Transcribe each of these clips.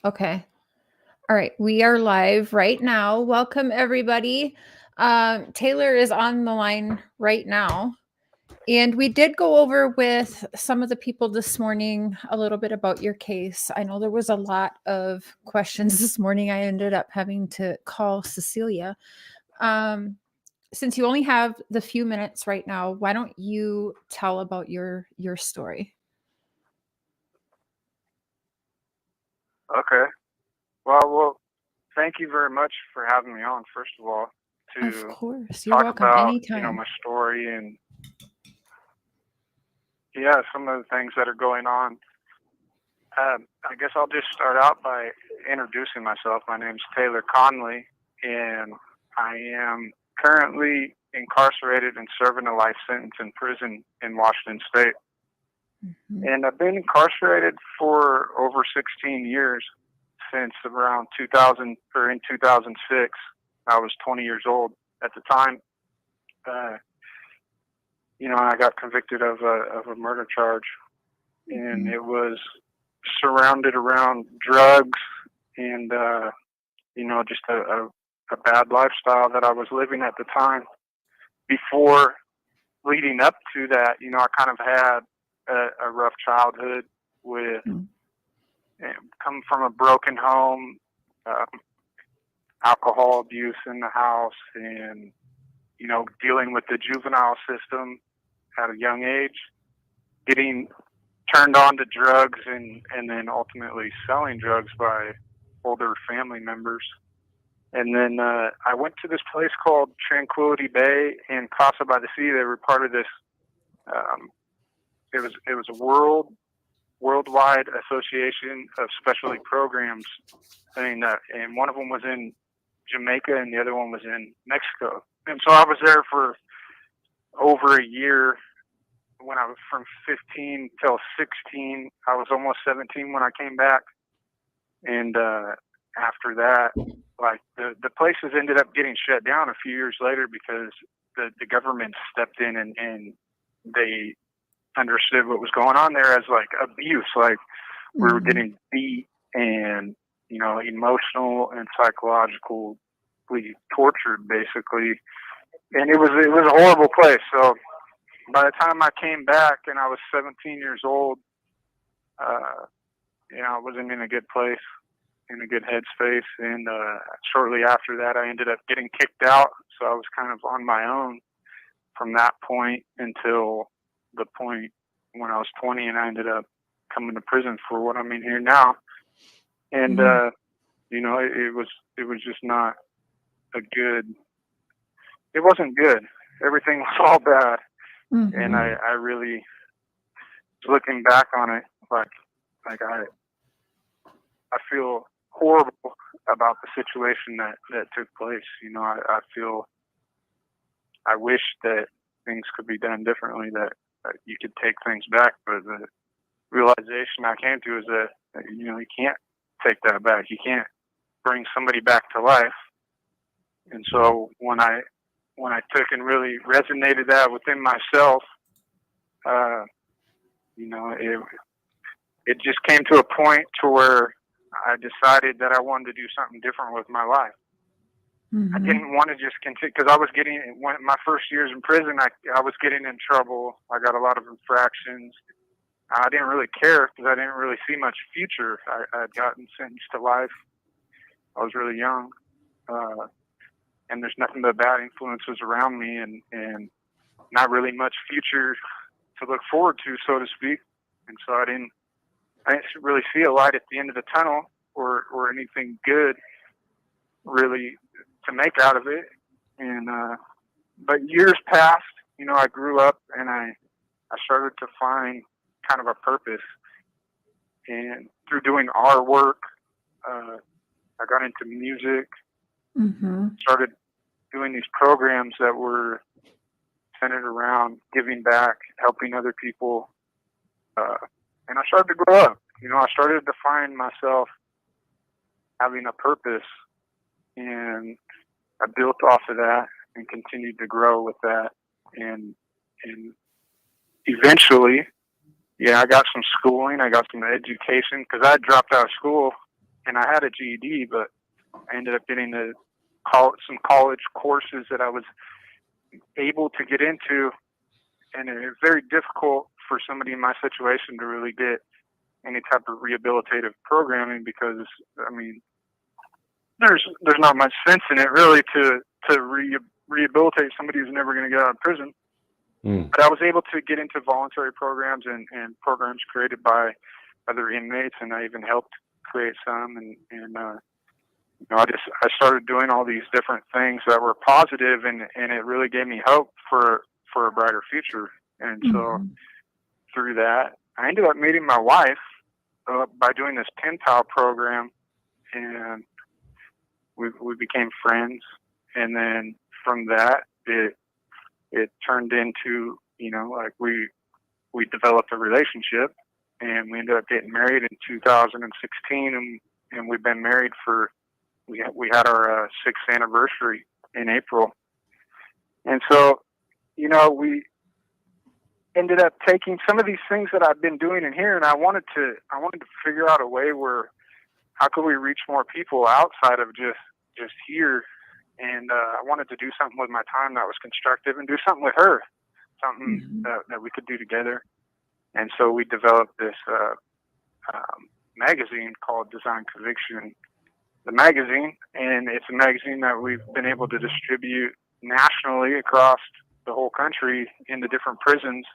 Okay. All right. We are live right now. Welcome, everybody. Taylor is on the line right now. And we did go over with some of the people this morning a little bit about your case. I know there was a lot of questions this morning. I ended up having to call Cecilia. Since you only have the few minutes right now, why don't you tell about your story? Okay. Well, thank you very much for having me on, first of all, Of to course. You're talk welcome. about, Anytime. my story and, yeah, some of the things that are going on. I guess I'll just start out by introducing myself. My name's Taylor Conley, and I am currently incarcerated and serving a life sentence in prison in Washington State. Mhm. And I've been incarcerated for over 16 years, since around 2000 or in 2006. I was 20 years old at the time. Uh, I got convicted of a murder charge, and Mhm. it was surrounded around drugs and just a bad lifestyle that I was living at the time. Before leading up to that, I kind of had a rough childhood with Mm. coming from a broken home, um, alcohol abuse in the house, and dealing with the juvenile system at a young age, getting turned on to drugs, and then ultimately selling drugs by older family members. And then I went to this place called Tranquility Bay in Casa by the Sea. They were part of this. Um, it was a worldwide association of specialty programs thing that, and one of them was in Jamaica and the other one was in Mexico. And so I was there for over a year. When I was from 15 till 16, I was almost 17 when I came back. And after that, like the places ended up getting shut down a few years later because the government stepped in and they understood what was going on there as like abuse. Like we were Mhm. getting beat and, emotional and psychologically tortured basically. And it was a horrible place. So by the time I came back and I was 17 years old, uh, I wasn't in a good place, in a good headspace. And shortly after that, I ended up getting kicked out. So I was kind of on my own from that point until the point when I was 20, and I ended up coming to prison for what I'm in here now. And Mhm. it was just not a good. It wasn't good. Everything was all bad, and Mhm. I really, looking back on it, like I feel horrible about the situation that took place. I feel I wish that things could be done differently, that you could take things back. But the realization I came to is that you can't take that back. You can't bring somebody back to life. And so when I took and really resonated that within myself, uh, it just came to a point to where I decided that I wanted to do something different with my life. I Mhm. didn't want to just continue because I was getting when my first years in prison. I was getting in trouble. I got a lot of infractions. I didn't really care because I didn't really see much future. I had gotten sentenced to life. I was really young, and there's nothing but bad influences around me, and not really much future to look forward to, so to speak. And so I didn't really see a light at the end of the tunnel, or anything good really to make out of it. And but years passed. I grew up and I started to find kind of a purpose. And through doing our work, I got into music, Mhm. started doing these programs that were centered around giving back, helping other people, uh, and I started to grow up. I started to find myself having a purpose, and I built off of that and continued to grow with that. And eventually, yeah, I got some schooling, I got some education because I dropped out of school and I had a GED, but I ended up getting some college courses that I was able to get into, and it was very difficult for somebody in my situation to really get any type of rehabilitative programming, because I mean, there's not much sense in it really to rehabilitate somebody who's never going to get out of prison. But I was able to get into voluntary programs and programs created by other inmates, and I even helped create some. And you know, I started doing all these different things that were positive, and it really gave me hope for a brighter future. And so through that, I ended up meeting my wife by doing this pen pal program, and we became friends. And then from that, it turned into, you know, like we developed a relationship, and we ended up getting married in 2016, and we've been married for, we had our 6th anniversary in April. And so, you know, we ended up taking some of these things that I've been doing in here, and I wanted to figure out a way where, how could we reach more people outside of just here. And I wanted to do something with my time that was constructive, and do something with her, something that we could do together. And so we developed this magazine called Design Conviction, the magazine. And it's a magazine that we've been able to distribute nationally across the whole country into different prisons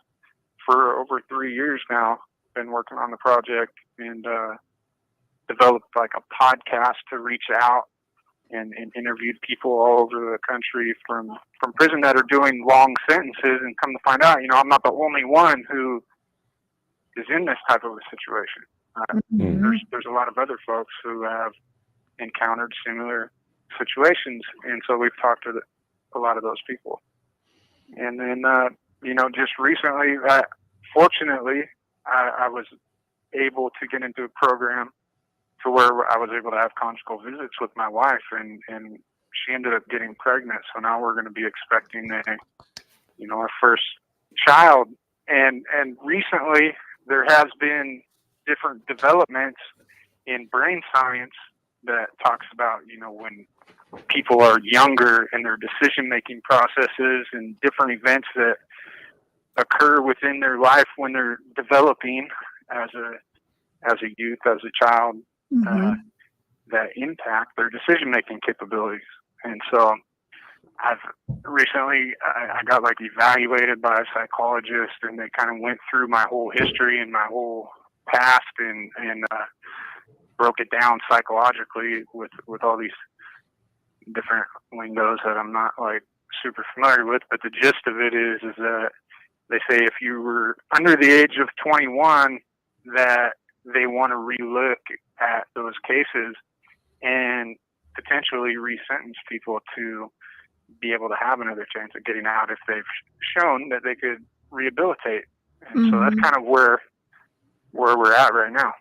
for over 3 years now. Been working on the project, and developed like a podcast to reach out and interviewed people all over the country from prison that are doing long sentences, and come to find out, you know, I'm not the only one who is in this type of a situation. There's a lot of other folks who have encountered similar situations, and so we've talked to a lot of those people. And then, you know, just recently, fortunately, I was able to get into a program to where I was able to have conjugal visits with my wife, and she ended up getting pregnant. So now we're going to be expecting our first child. And recently there has been different developments in brain science that talks about, you know, when people are younger and their decision-making processes and different events that occur within their life when they're developing as a youth, as a child, that impact their decision-making capabilities. And so I've recently, I got like evaluated by a psychologist, and they kind of went through my whole history and my whole past, and broke it down psychologically with all these different lingos that I'm not like super familiar with. But the gist of it is that they say if you were under the age of 21, that they want to relook at those cases and potentially resentence people to be able to have another chance at getting out if they've shown that they could rehabilitate. And so that's kind of where we're at right now.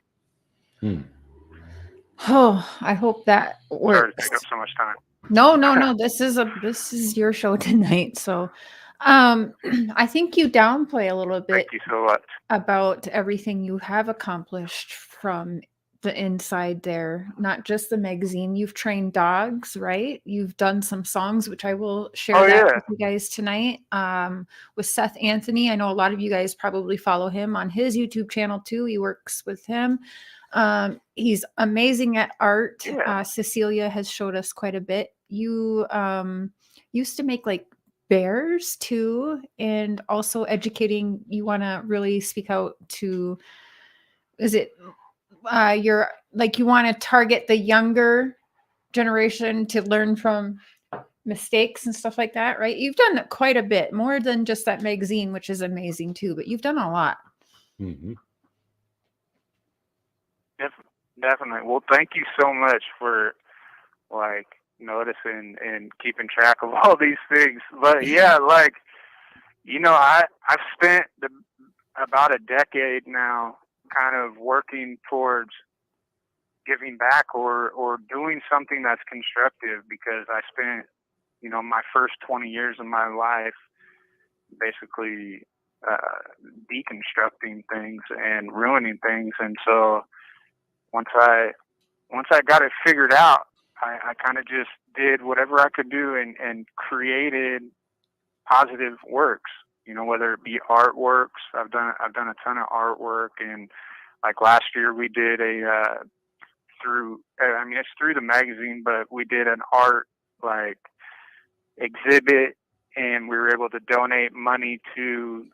Oh, I hope that works. Sorry to take up so much time. No. This is your show tonight. So I think you downplay a little bit. Thank you so much. About everything you have accomplished from the inside there, not just the magazine. You've trained dogs, right? You've done some songs, which I will share with you guys tonight, with Seth Anthony. I know a lot of you guys probably follow him on his YouTube channel too. He works with him. He's amazing at art. Cecilia has showed us quite a bit. You used to make like bears too, and also educating. You want to really speak out to, is it you're like, you want to target the younger generation to learn from mistakes and stuff like that, right? You've done quite a bit more than just that magazine, which is amazing too, but you've done a lot. Definitely. Well, thank you so much for like noticing and keeping track of all these things. But yeah, like, you know, I've spent about a decade now kind of working towards giving back or doing something that's constructive, because I spent, you know, my first 20 years of my life basically deconstructing things and ruining things. And so once I once I got it figured out, I kind of just did whatever I could do and created positive works. You know, whether it be artworks. I've done a ton of artwork, and like last year we did it's through the magazine, but we did an art like exhibit, and we were able to donate money to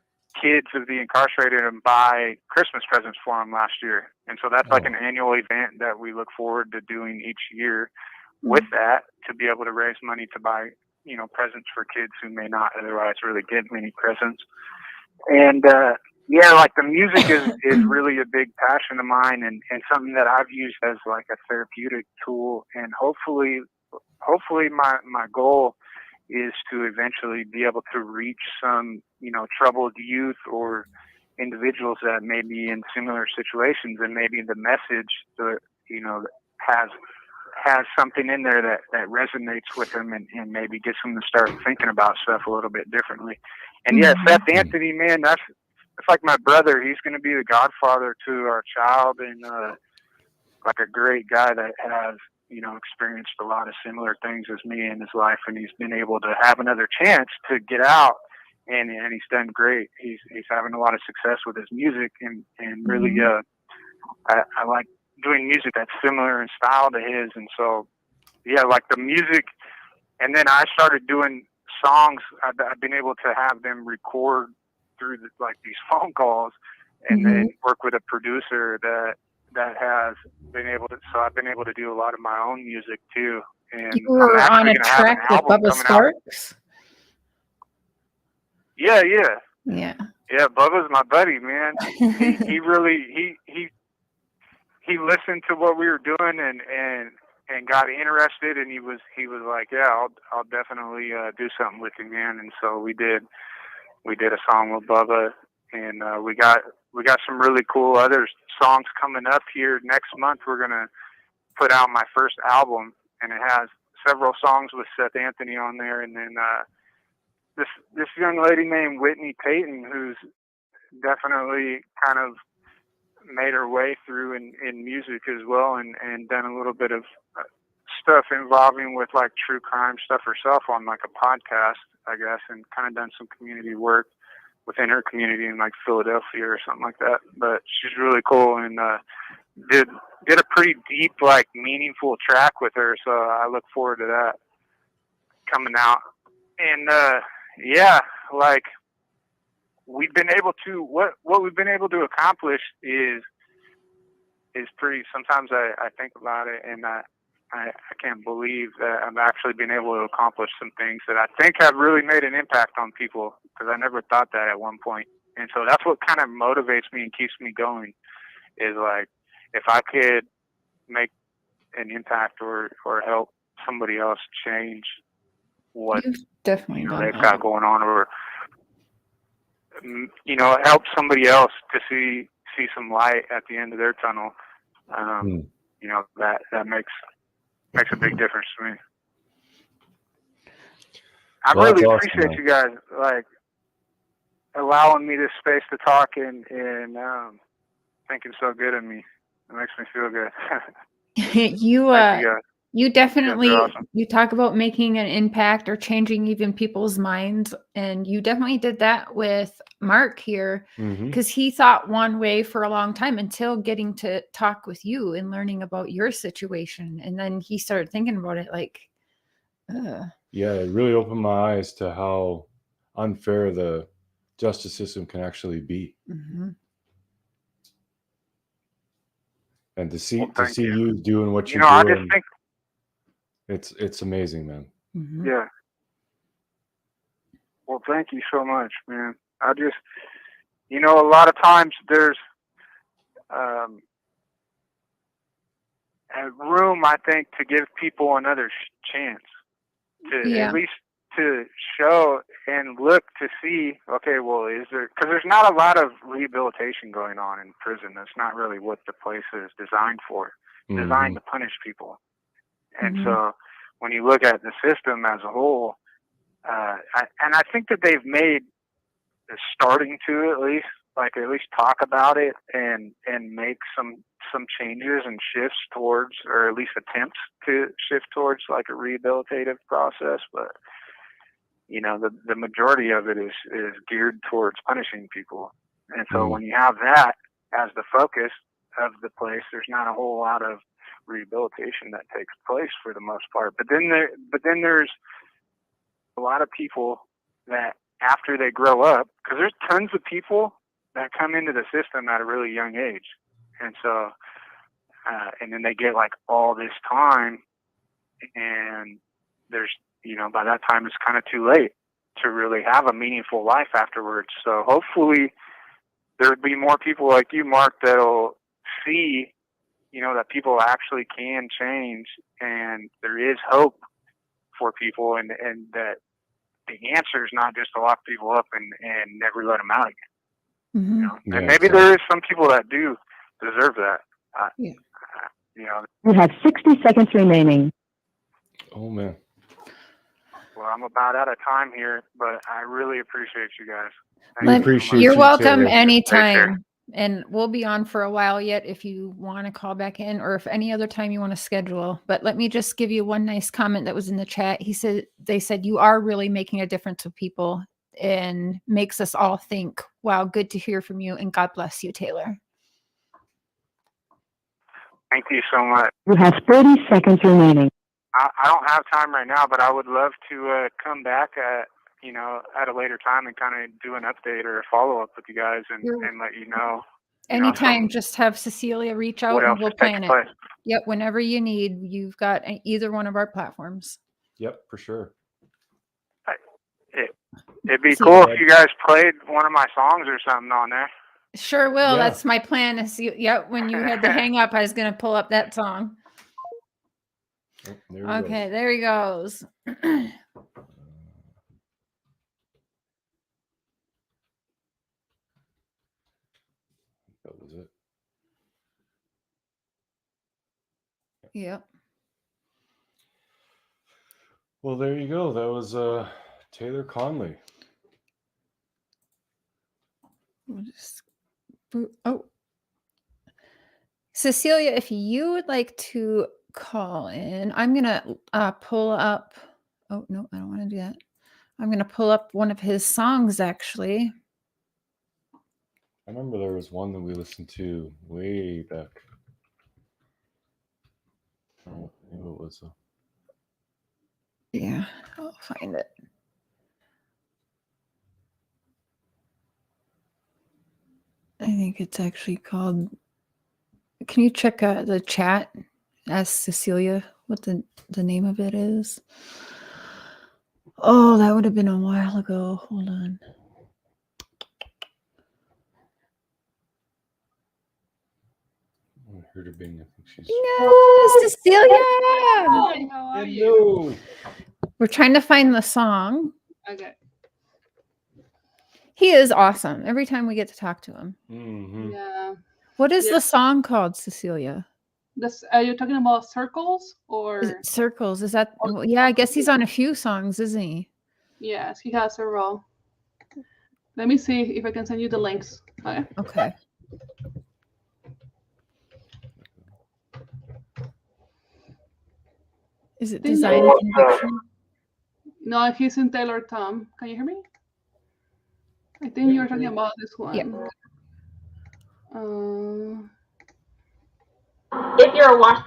kids of the incarcerated and buy Christmas presents for them last year. And so that's like an annual event that we look forward to doing each year with that, to be able to raise money to buy, you know, presents for kids who may not otherwise really get many presents. And yeah, like the music is really a big passion of mine, and something that I've used as like a therapeutic tool. And hopefully my goal is to eventually be able to reach some, you know, troubled youth or individuals that may be in similar situations, and maybe the message that, you know, has something in there that resonates with them, and maybe gets them to start thinking about stuff a little bit differently. And yeah, Seth Anthony, man, that's like my brother. He's going to be the godfather to our child, and like a great guy that has, you know, experienced a lot of similar things as me in his life, and he's been able to have another chance to get out, and he's done great. He's having a lot of success with his music, and really, I like doing music that's similar in style to his. And so, yeah, like the music, and then I started doing songs. I've been able to have them record through like these phone calls, and then work with a producer that has been able to. So I've been able to do a lot of my own music too. And you were on a track with Bubba Sparks. Yeah. Yeah, Bubba's my buddy, man. he really he listened to what we were doing and got interested, and he was like, yeah, I'll definitely do something with you, man. And so we did a song with Bubba, and we got some really cool other songs coming up here next month. We're gonna put out my first album, and it has several songs with Seth Anthony on there, and then this young lady named Whitney Payton, who's definitely kind of made her way through in music as well, and done a little bit of stuff involving with like true crime stuff herself on like a podcast, I guess, and kind of done some community work within her community in like Philadelphia or something like that. But she's really cool, and did a pretty deep, like meaningful track with her. So I look forward to that coming out. And yeah, like we've been able to, what we've been able to accomplish is pretty, sometimes I think about it, and I can't believe that I've actually been able to accomplish some things that I think have really made an impact on people, because I never thought that at one point. And so that's what kind of motivates me and keeps me going, is like, if I could make an impact or help somebody else change what definitely they've got going on, or help somebody else to see some light at the end of their tunnel, that makes a big difference to me. I really appreciate you guys like allowing me this space to talk and thinking so good of me. It makes me feel good. You definitely, awesome. You talk about making an impact or changing even people's minds, and you definitely did that with Mark here, because he thought one way for a long time until getting to talk with you and learning about your situation, and then he started thinking about it like, yeah, it really opened my eyes to how unfair the justice system can actually be. And to see you doing what you're doing, I just think it's amazing, man. Yeah. Well, thank you so much, man. I just, a lot of times there's a room, I think, to give people another chance, to at least to show and look to see, okay, well, because there's not a lot of rehabilitation going on in prison. That's not really what the place is designed for. It's designed to punish people. And so when you look at the system as a whole, I think that they've made starting to at least talk about it and make some some changes and shifts towards, or at least attempts to shift towards like a rehabilitative process, but you know, the majority of it is geared towards punishing people. And so when you have that as the focus of the place, there's not a whole lot of rehabilitation that takes place for the most part. But then there's a lot of people that after they grow up, because there's tons of people that come into the system at a really young age. And so, and then they get like all this time, and there's, you know, by that time it's kind of too late to really have a meaningful life afterwards. So hopefully there would be more people like you, Mark, that'll see, you know, that people actually can change, and there is hope for people, and that the answer is not just to lock people up and never let them out again. Mm-hmm. You know? And maybe there is some people that do deserve that. Yeah. You know, You have 60 seconds remaining. Oh man. Well, I'm about out of time here, but I really appreciate you guys. We appreciate You're you, welcome Taylor. anytime. And we'll be on for a while yet if you want to call back in, or if any other time you want to schedule. But let me just give you one nice comment that was in the chat. They said you are really making a difference with people and makes us all think, wow, good to hear from you, and God bless you, Taylor. Thank you so much. You have 30 seconds remaining. I don't have time right now, but I would love to come back at a later time and kind of do an update or a follow up with you guys and let you know. Anytime, just have Cecilia reach out and we'll plan it. Place. Yep, whenever you need, you've got either one of our platforms. Yep, for sure. It'd be cool if you guys played one of my songs or something on there. Sure will. Yeah. That's my plan. When you had to hang up, I was going to pull up that song. Oh, okay, there he goes. That was it. Yep. Well, there you go. That was Taylor Conley. We'll just, Cecilia, if you would like to call in, I'm gonna pull up. Oh no, I don't want to do that. I'm gonna pull up one of his songs actually. I remember there was one that we listened to way back. Oh, maybe it was. Yeah, I'll find it. I think it's actually called. Can you check the chat? Ask Cecilia what the name of it is. Oh, that would have been a while ago. Hold on. I heard her being. I think she's. No, Cecilia. Hi, how are you? We're trying to find the song. Okay. He is awesome. Every time we get to talk to him. Mm-hmm. Yeah. What is the song called, Cecilia? This are you talking about circles or Is it Circles? Is that? Well, yeah, I guess he's on a few songs, isn't he? Yes, he has several. Let me see if I can send you the links. Okay. Is it Design and Conviction? No, he's in Taylor Tom. Can you hear me? I think you're talking about this one. Yep. If you're watching,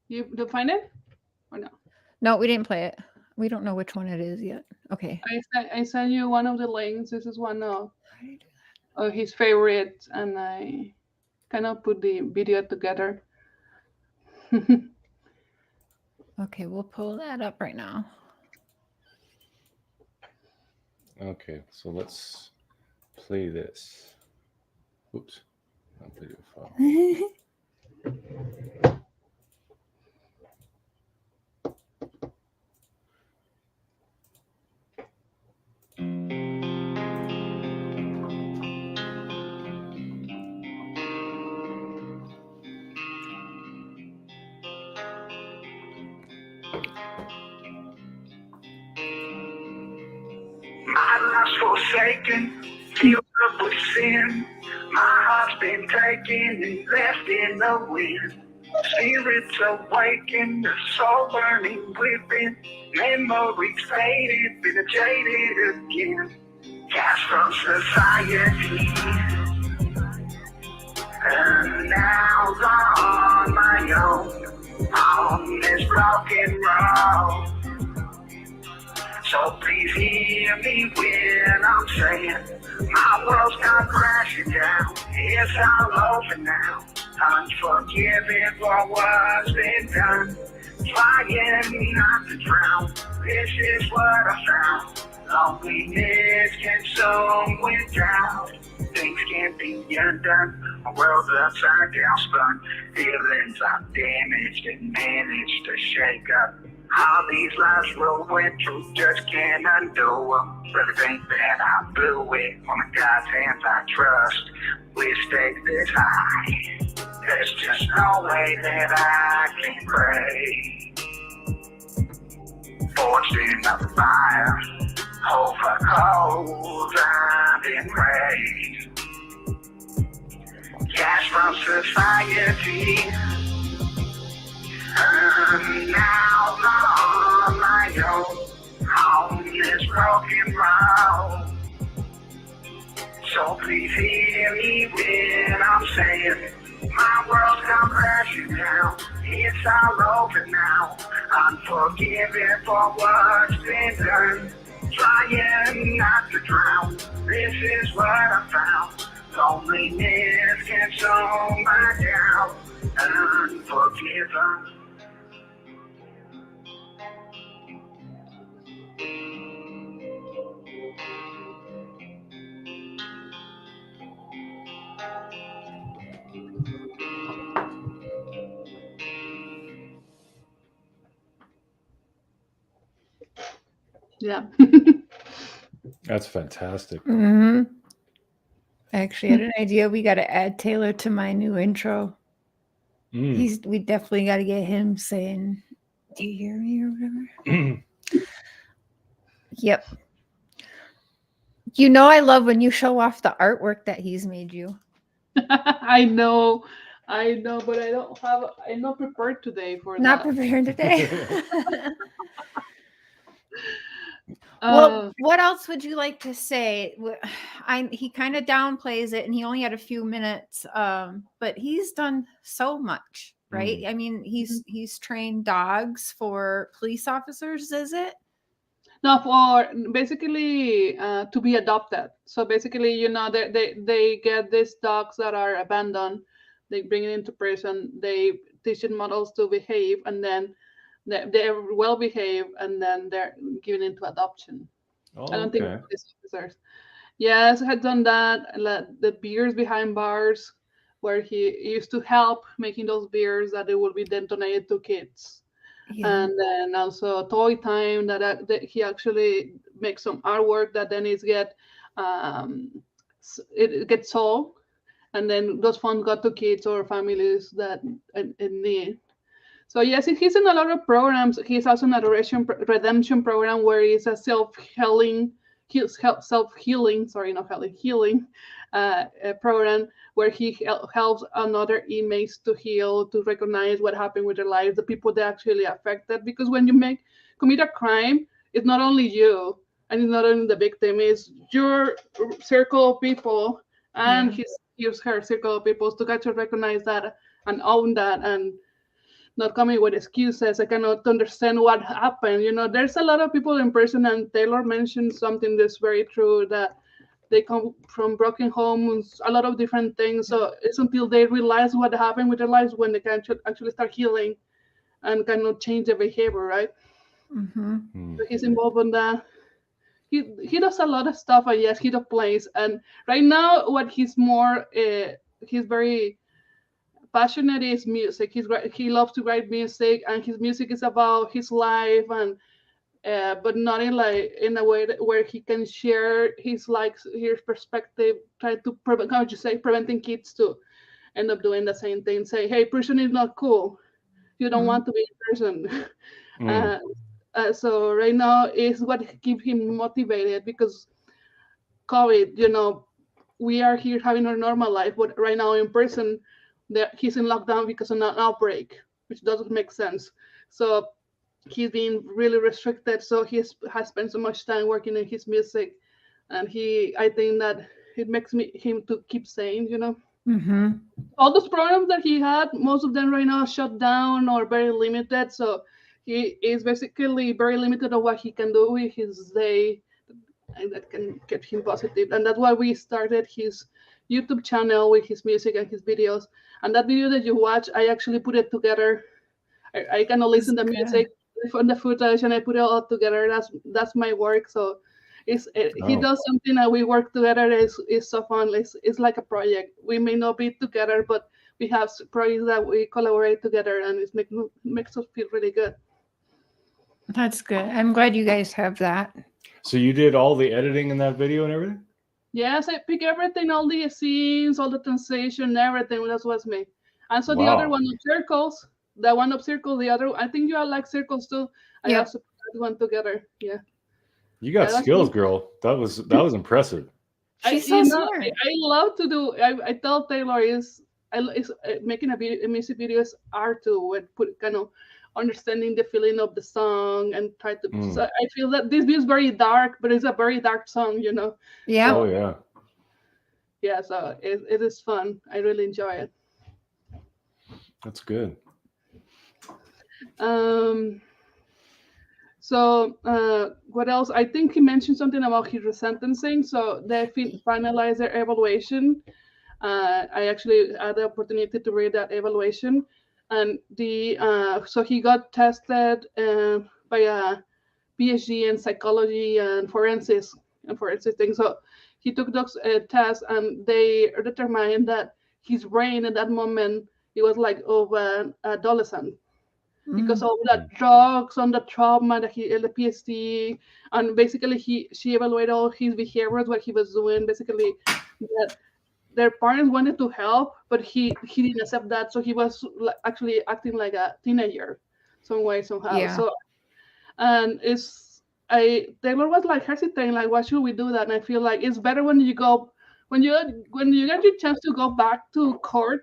You do find it or no? No, we didn't play it. We don't know which one it is yet. Okay. I sent you one of the links. This is one of his favorites, and I kind of put the video together. Okay, we'll pull that up right now. Okay, so let's play this. Oops, not video file. My life's forsaken, filled up with sin. My heart's been taken and left in the wind. Spirits awakened, the soul burning within. Memories faded, been jaded again. Cast from society, and now I'm on my own, on this broken road. So please hear me when I'm saying my world's come crashing down. It's all over now. Unforgiving for what's been done. Trying not to drown. This is what I found. Loneliness can consume with doubt. Things can't be undone. My world's upside down, spun. Feelings I'm damaged and managed to shake up. All these lives ruined, truth just can't undo them. Really think that I blew it. On the God's hands I trust. We stay this high. There's just no way that I can pray. Forged in the fire, over cold, I've been raised. Cash from society, and now I'm on my own, on this broken road. So please hear me when I'm saying my world's come crashing down. It's all over now. Unforgiving for what's been done. Trying not to drown. This is what I found. Loneliness can consume my doubt. Unforgiven. Yeah. That's fantastic. I actually had an idea. We got to add Taylor to my new intro. We definitely got to get him saying, "Do you hear me?" or whatever. Yep. You know, I love when you show off the artwork that he's made you. I know, but I'm not prepared today for Not that. prepared today. Well, what else would you like to say? He kind of downplays it, and he only had a few minutes, but he's done so much, right? I mean, he's trained dogs for police officers, is it? No, for basically to be adopted. So basically, you know, they get these dogs that are abandoned. They bring it into prison. They teach the models to behave, and then they're well behaved, and then they're given into adoption. Oh, I don't think police officers. Yes, I had done that. The beers behind bars, where he used to help making those beers that they would be then donated to kids. Yeah. And then also toy time that he actually makes some artwork that then it gets sold, and then those funds got to kids or families that in need. So yes, he's in a lot of programs. He's also in a redemption program where he's a healing program where he helps another inmates to heal, to recognize what happened with their lives, the people that actually affected. Because when you commit a crime, it's not only you, and it's not only the victim, it's your circle of people and her circle of people to get to recognize that and own that, and not coming with excuses. I cannot understand what happened. You know, there's a lot of people in prison, and Taylor mentioned something that's very true, that they come from broken homes, a lot of different things. So it's until they realize what happened with their lives when they can actually start healing and cannot change their behavior, right? So he's involved in that. He does a lot of stuff, and yes, he does plays. And right now, what he's very passionate is music. He loves to write music, and his music is about his life, and but not in a way where he can share his his perspective, try to preventing kids to end up doing the same thing. Say, hey, prison is not cool. You don't want to be in prison. So right now is what keeps him motivated, because COVID, you know, we are here having a normal life, but right now in prison, he's in lockdown because of an outbreak, which doesn't make sense. So he's been really restricted. So has spent so much time working on his music, and I think that it makes him to keep sane, you know. Mm-hmm. All those programs that he had, most of them right now are shut down or very limited. So he is basically very limited on what he can do with his day, and that can get him positive. And that's why we started his YouTube channel with his music and his videos. And that video that you watch, I actually put it together. I kind of listen to the music from the footage and I put it all together. That's my work. So he does something and we work together. It's so fun. It's like a project. We may not be together, but we have projects that we collaborate together, and it makes us feel really good. That's good. I'm glad you guys have that. So you did all the editing in that video and everything? Yes, I pick everything, all the scenes, all the translation, everything. That was me. And so the other one of circles, the one of circles, the other, I think you all like circles too. I also put that one together. Yeah. You got skills, girl. That was impressive. She's so smart. I love to do. I tell Taylor is making a music video is art too. And put kind of understanding the feeling of the song and try to. So I feel that this is very dark, but it's a very dark song, you know. Yeah. Oh yeah. Yeah. So it is fun. I really enjoy it. That's good. So what else? I think he mentioned something about his resentencing. So they finalized their evaluation. I actually had the opportunity to read that evaluation, and so he got tested by a PhD in psychology and forensics things. So he took those tests, and they determined that his brain at that moment, it was like of an adolescent. Because of the drugs and the trauma that the PhD, and basically she evaluated all his behaviors, what he was doing. Basically, that their parents wanted to help, but he didn't accept that, so he was actually acting like a teenager, some way somehow. Yeah. So, and Taylor was like hesitating, like, why should we do that? And I feel like it's better when you get your chance to go back to court.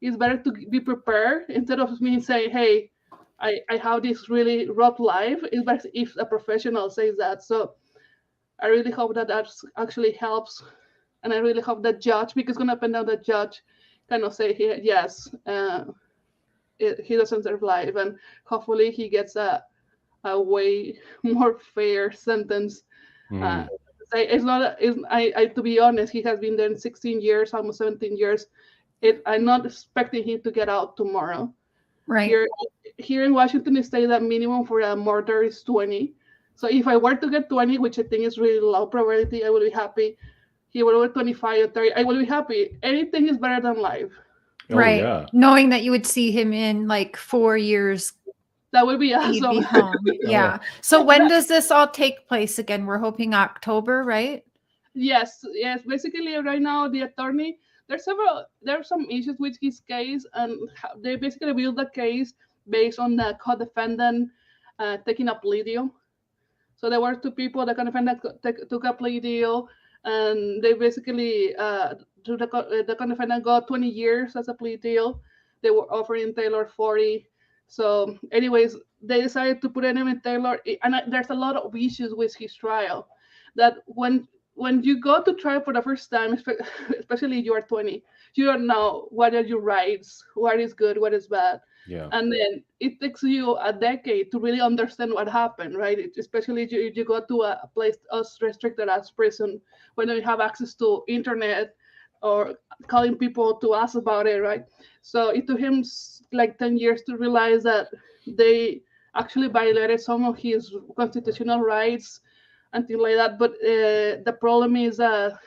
It's better to be prepared instead of me saying, hey, I have this really rough life. It's better if a professional says that. So I really hope that actually helps. And I really hope that judge, because going to depend on the judge, kind of say, yes, he doesn't deserve life. And hopefully he gets a way more fair sentence. It's not, to be honest, he has been there in 16 years, almost 17 years. I'm not expecting him to get out tomorrow. Right. Here in Washington State, the minimum for a murder is 20. So if I were to get 20, which I think is really low probability, I would be happy. He would get 25 or 30. I will be happy. Anything is better than life. Right. Yeah. Knowing that you would see him in like 4 years. That would be awesome. He'd be home. Yeah. So when does this all take place again? We're hoping October, right? Yes. Basically, right now, the attorney, there are some issues with his case, and they basically build the case based on the co-defendant taking a plea deal. So there were two people, the co-defendant took a plea deal, and they basically, the co-defendant got 20 years as a plea deal. They were offering Taylor 40. So anyways, they decided to put an name in Taylor, and there's a lot of issues with his trial. That when you go to trial for the first time, especially if you are 20, you don't know what are your rights, what is good, what is bad. Yeah. And then it takes you a decade to really understand what happened, right? Especially if you go to a place as restricted as prison, when you have access to internet or calling people to ask about it, right? So it took him like 10 years to realize that they actually violated some of his constitutional rights and things like that. But the problem is the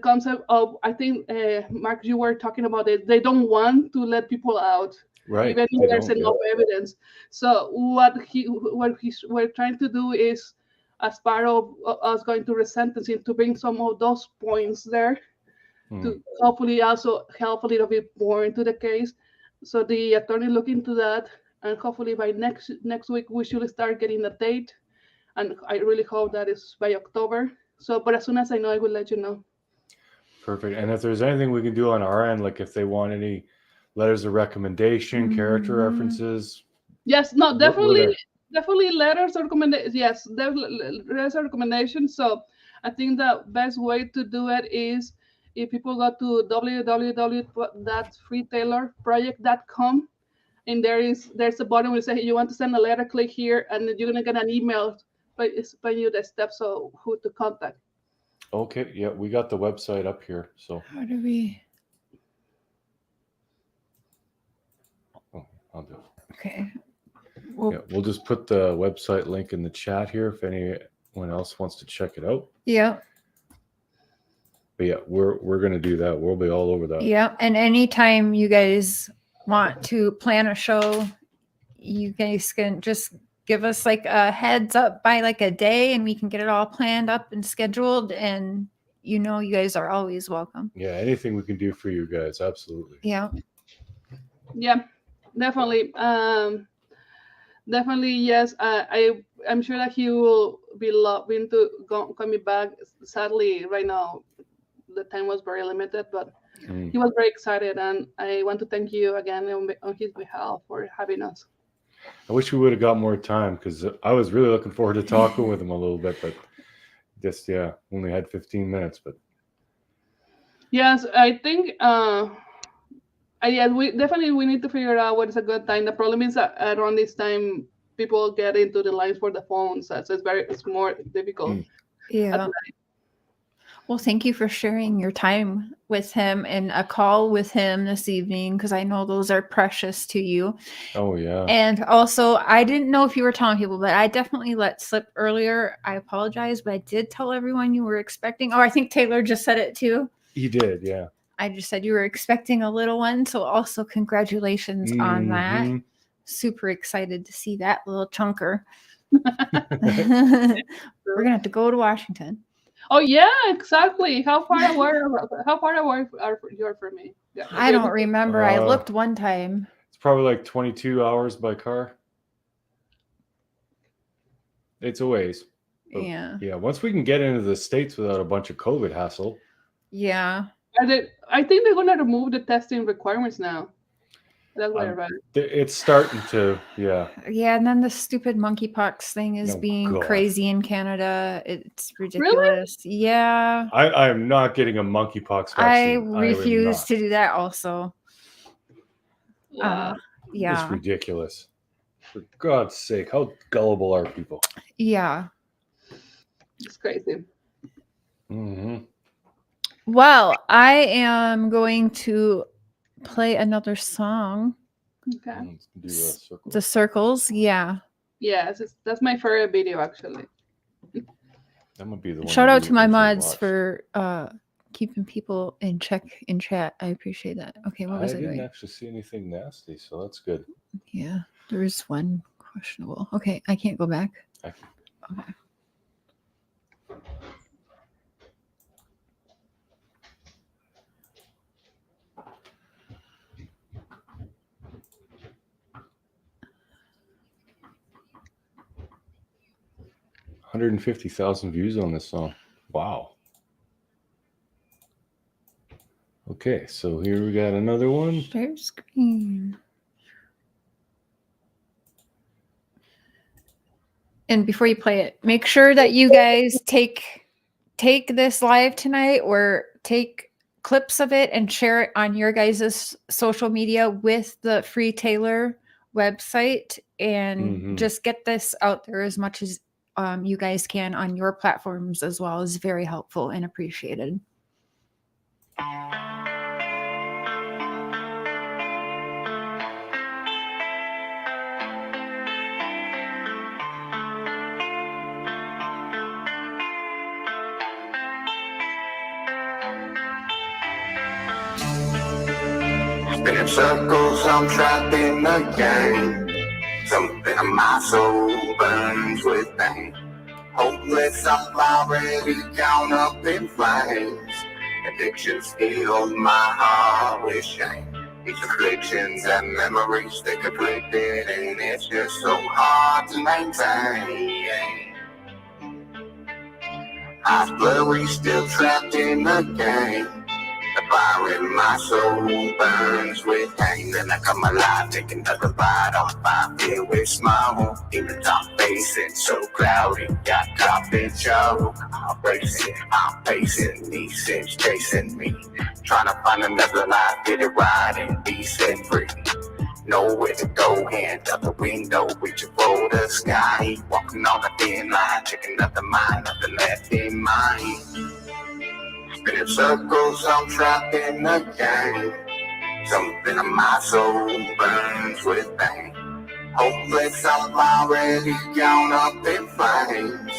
concept of, I think, Mark, you were talking about it. They don't want to let people out, right? Even if there's enough evidence. So what we're trying to do is, as part of us going to resentencing, to bring some of those points there, to hopefully also help a little bit more into the case. So the attorney look into that, and hopefully by next week we should start getting a date. And I really hope that is by October. So, but as soon as I know, I will let you know. Perfect. And if there's anything we can do on our end, like if they want any letters of recommendation, character references. Yes, no, we're definitely letters of recommendation. Yes, letters of recommendation. So I think the best way to do it is if people go to www.freetaylorproject.com, and there's a button where you say you want to send a letter, click here, and you're gonna get an email explain you the steps of who to contact. Okay, yeah, we got the website up here. So How do we? oh, I'll do it. Okay. Yeah, we'll just put the website link in the chat here if anyone else wants to check it out. Yeah. But yeah, we're gonna do that. We'll be all over that. Yeah. And anytime you guys want to plan a show, you guys can just give us like a heads up by like a day, and we can get it all planned up and scheduled. And you guys are always welcome. Yeah, anything we can do for you guys, absolutely. Yeah. Yeah, definitely. Definitely, yes. I'm sure that he will be loving to coming back. Sadly, right now, the time was very limited, but he was very excited, and I want to thank you again on his behalf for having us. I wish we would have got more time because I was really looking forward to talking with him a little bit, but just only had 15 minutes. But yes, I think we need to figure out what is a good time. The problem is that around this time people get into the lines for the phones, so it's more difficult. Yeah. Well, thank you for sharing your time with him and a call with him this evening, because I know those are precious to you. Oh, yeah. And also, I didn't know if you were telling people, but I definitely let slip earlier. I apologize, but I did tell everyone you were expecting. Oh, I think Taylor just said it too. He did, yeah. I just said you were expecting a little one. So also congratulations on that. Super excited to see that little chunker. We're going to have to go to Washington. Oh yeah, exactly. How far away are you from me? Yeah. I don't remember. I looked one time. It's probably like 22 hours by car. It's a ways. Yeah. Yeah. Once we can get into the States without a bunch of COVID hassle. Yeah. I think they're gonna remove the testing requirements now. That's what I read. It's starting to, yeah. Yeah, and then the stupid monkeypox thing is being crazy in Canada. It's ridiculous. Really? Yeah. I'm not getting a monkeypox vaccine. I refuse to do that also. Yeah. Yeah. It's ridiculous. For God's sake, how gullible are people? Yeah. It's crazy. Mm-hmm. Well, I am going to play another song. Okay. The Circles, yeah. Yes, that's my favorite video actually. That would be the one. Shout out to my mods for keeping people in check in chat. I appreciate that. Okay, what was I doing? didn't actually see anything nasty, so that's good. Yeah, there was one questionable. Okay, I can't go back. Okay. 150,000 views on this song. Wow. Okay, so here we got another one. Share screen. And before you play it, make sure that you guys take this live tonight, or take clips of it and share it on your guys' social media with the Free Taylor website, and just get this out there as much as you guys can on your platforms as well. Is very helpful and appreciated. Spinning circles, I'm trapped in the game. Something in my soul burns with pain. Hopeless, I'm already down up in flames. Addiction steals my heart with shame. These afflictions and memories, they conflicted, and it's just so hard to maintain. Eyes blurry, still trapped in the game. The fire in my soul burns with pain, and I come alive, take another bite on fire, filled with smoke. Even top facing, so cloudy, got confidential. I'm pacing, these sims chasing me, trying to find another life, get it right and be set free. Nowhere to go, hands out the window, reaching for the sky. Walking on a thin line, checking out the mind, nothing left in mind. Spinning circles, I'm trapped in a game. Something in my soul burns with pain. Hopeless, I'm already gone up in flames.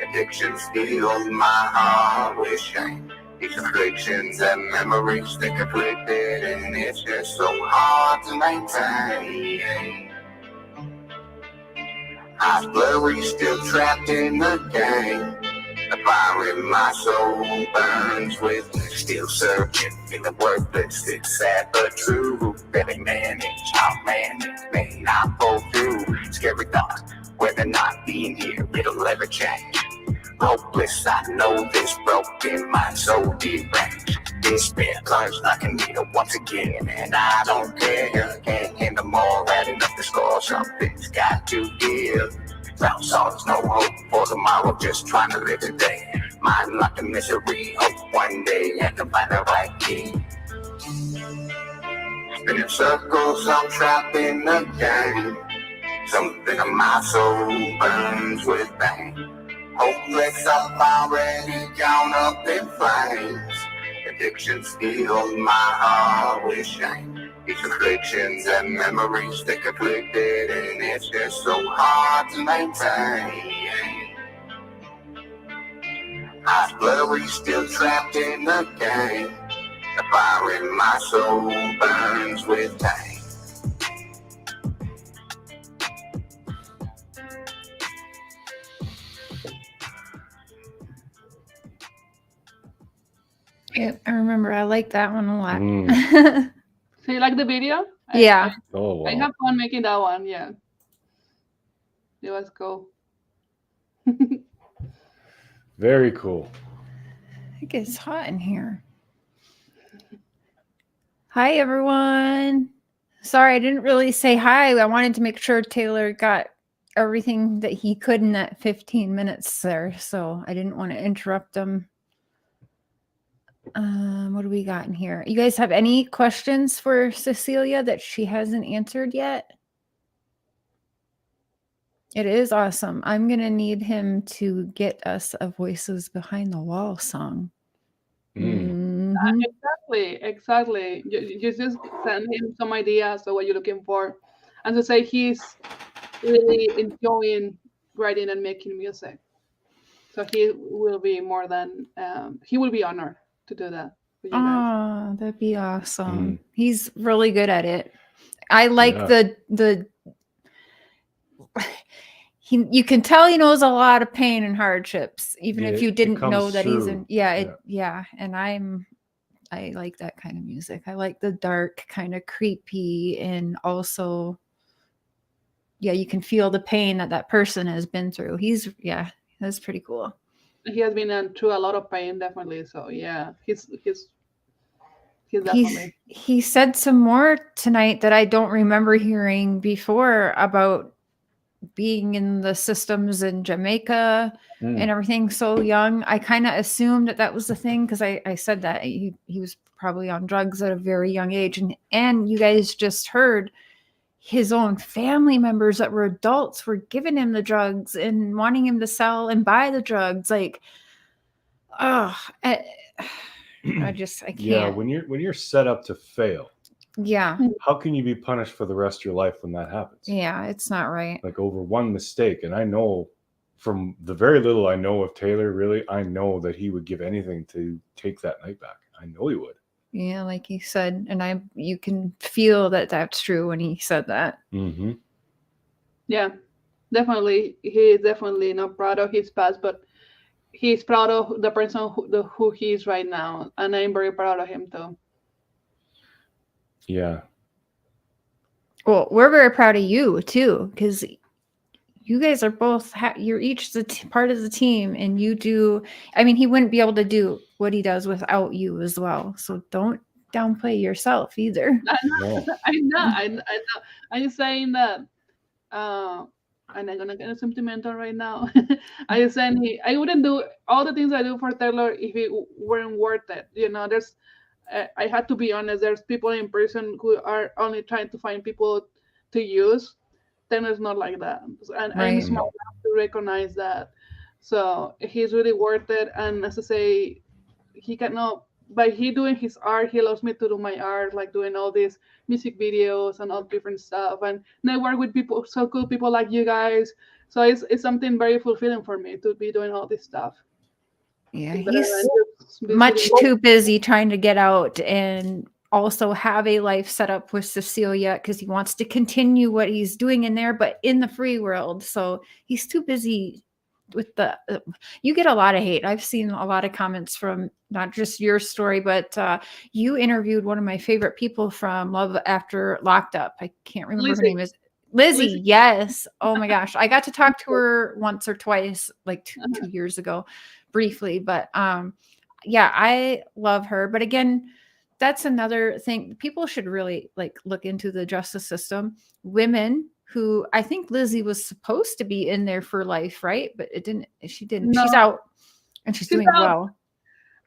Addiction steals my heart with shame. These afflictions and memories, they conflicted, and it's just so hard to maintain. Eyes blurry, still trapped in the game. The fire in my soul burns with me, still searching, feeling worthless. It's sad but true. Barely manage, I'll manage, may not go through. Scary thought, whether not being here, it'll ever change. Hopeless, I know this broken mind so deranged. Despair comes knocking me once again, and I don't care. Can't handle more, adding up the score, something's got to give. Round songs, no hope for tomorrow, just trying to live today. Mind like a misery, hope one day I can find the right key. Spinning circles, I'm trapped in the game. Something in my soul burns with pain. Hopeless, I'm already gone up in flames. Addiction steals my heart with shame. These afflictions and memories, they conflicted, and it's just so hard to maintain. Eyes blurry, still trapped in the game. The fire in my soul burns with pain. Yeah, I remember. I like that one a lot. So you like the video? Yeah. Oh, wow. I have fun making that one. Yeah. It was cool. Very cool. It gets hot in here. Hi, everyone. Sorry, I didn't really say hi. I wanted to make sure Taylor got everything that he could in that 15 minutes there, so I didn't want to interrupt him. What do we got in here? You guys have any questions for Cecilia that she hasn't answered yet? It is awesome. I'm going to need him to get us a Voices Behind the Wall song. Exactly. You just send him some ideas of what you're looking for. And to say he's really enjoying writing and making music. So he will be more than, he will be honored to do that for you guys. Oh, that'd be awesome. He's really good at it. I like you can tell he knows a lot of pain and hardships, even if you didn't know that he's in. And I like that kind of music. I like the dark, kind of creepy, and also, you can feel the pain that person has been through. That's pretty cool. He has been through a lot of pain, definitely. So yeah, he's definitely. He said some more tonight that I don't remember hearing before about being in the systems in Jamaica and everything so young. I kind of assumed that was the thing because I said that he was probably on drugs at a very young age, and you guys just heard his own family members that were adults were giving him the drugs and wanting him to sell and buy the drugs. Like, I can't. Yeah, when you're set up to fail. Yeah. How can you be punished for the rest of your life when that happens? Yeah, it's not right. Like over one mistake. And I know from the very little I know of Taylor, really, I know that he would give anything to take that night back. I know he would. Yeah, like he said, and you can feel that that's true when he said that. Mm-hmm. Yeah, definitely. He is definitely not proud of his past, but he's proud of the person who he is right now, and I'm very proud of him too. Yeah. Well, we're very proud of you too, because you guys are both, you're each part of the team, and you do, I mean, he wouldn't be able to do what he does without you as well. So don't downplay yourself either. No. I know. I'm saying that, and I'm gonna get sentimental right now. I'm saying I wouldn't do all the things I do for Taylor if it weren't worth it. You know, I had to be honest. There's people in prison who are only trying to find people to use. Taylor's not like that, and I'm Right. smart enough to recognize that. So he's really worth it. And as I say, he cannot, by he doing his art, he allows me to do my art, like doing all these music videos and all different stuff, and network with people, so cool people like you guys. So it's something very fulfilling for me to be doing all this stuff. Yeah, It's better he's than just much visiting. too busy trying to get out and also have a life set up with Cecilia, because he wants to continue what he's doing in there, but in the free world. So he's too busy with the you get a lot of hate. I've seen a lot of comments from not just your story, but you interviewed one of my favorite people from Love After Locked Up. I can't remember her name is Lizzie. Yes. Oh my gosh. I got to talk to her once or twice, like two years ago, briefly. But yeah, I love her. But again, that's another thing. People should really like look into the justice system. Women who, I think Lizzie was supposed to be in there for life, right? But it didn't. She didn't. No. She's out, and she's doing out. well.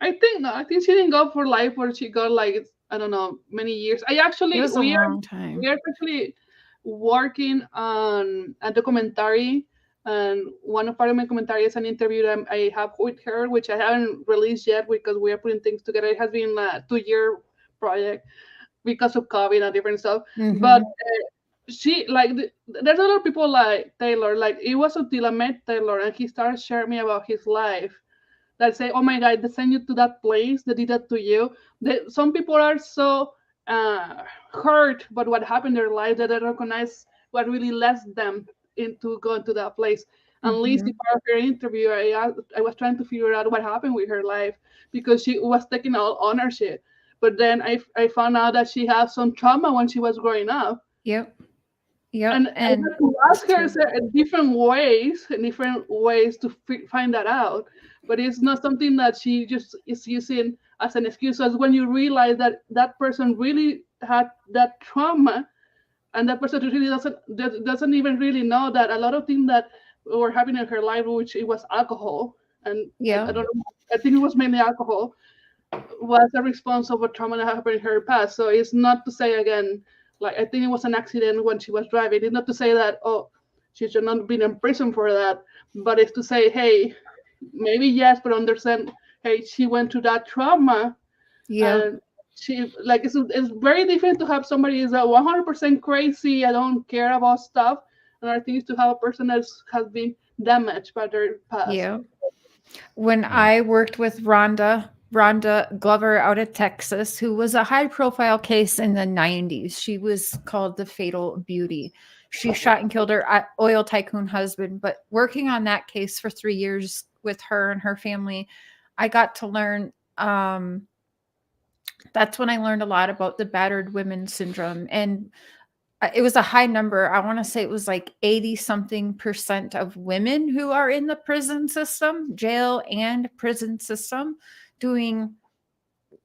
I think she didn't go for life, or she got like, I don't know, many years. It was a long time. We are actually working on a documentary, and one of part of my commentary is an interview that I have with her, which I haven't released yet because we are putting things together. It has been a 2-year project because of COVID and different stuff. Mhm. But she, like, there's a lot of people like Taylor. Like, it was until I met Taylor and he started sharing me about his life that say, oh my God, they send you to that place, they did that to you. Some people are so hurt by what happened in their life that they recognize what really led them into going to that place. And Lizzie, part of her interview, I was trying to figure out what happened with her life because she was taking all ownership. But then I found out that she had some trauma when she was growing up. Yep. Yep. And I had to ask her different ways to find that out. But it's not something that she just is using as an excuse. So it's when you realize that that person really had that trauma, and that person really doesn't even really know that a lot of things that were happening in her life, which it was alcohol, and yeah, I don't know, I think it was mainly alcohol, was a response of a trauma that happened in her past. So it's not to say, again, like, I think it was an accident when she was driving. It's not to say that, oh, she should not be in prison for that, but it's to say, hey, maybe yes, but understand, hey, she went through that trauma. Yeah. And she, like, it's very different to have somebody is 100% crazy, I don't care about stuff. Another thing is to have a person that has been damaged by their past. Yeah. When I worked with Rhonda Glover out of Texas, who was a high-profile case in the 90s. She was called the Fatal Beauty. She shot and killed her oil tycoon husband. But working on that case for 3 years with her and her family, I got to learn, that's when I learned a lot about the battered women syndrome. And it was a high number. I want to say it was like 80-something% of women who are in the prison system, jail and prison system, doing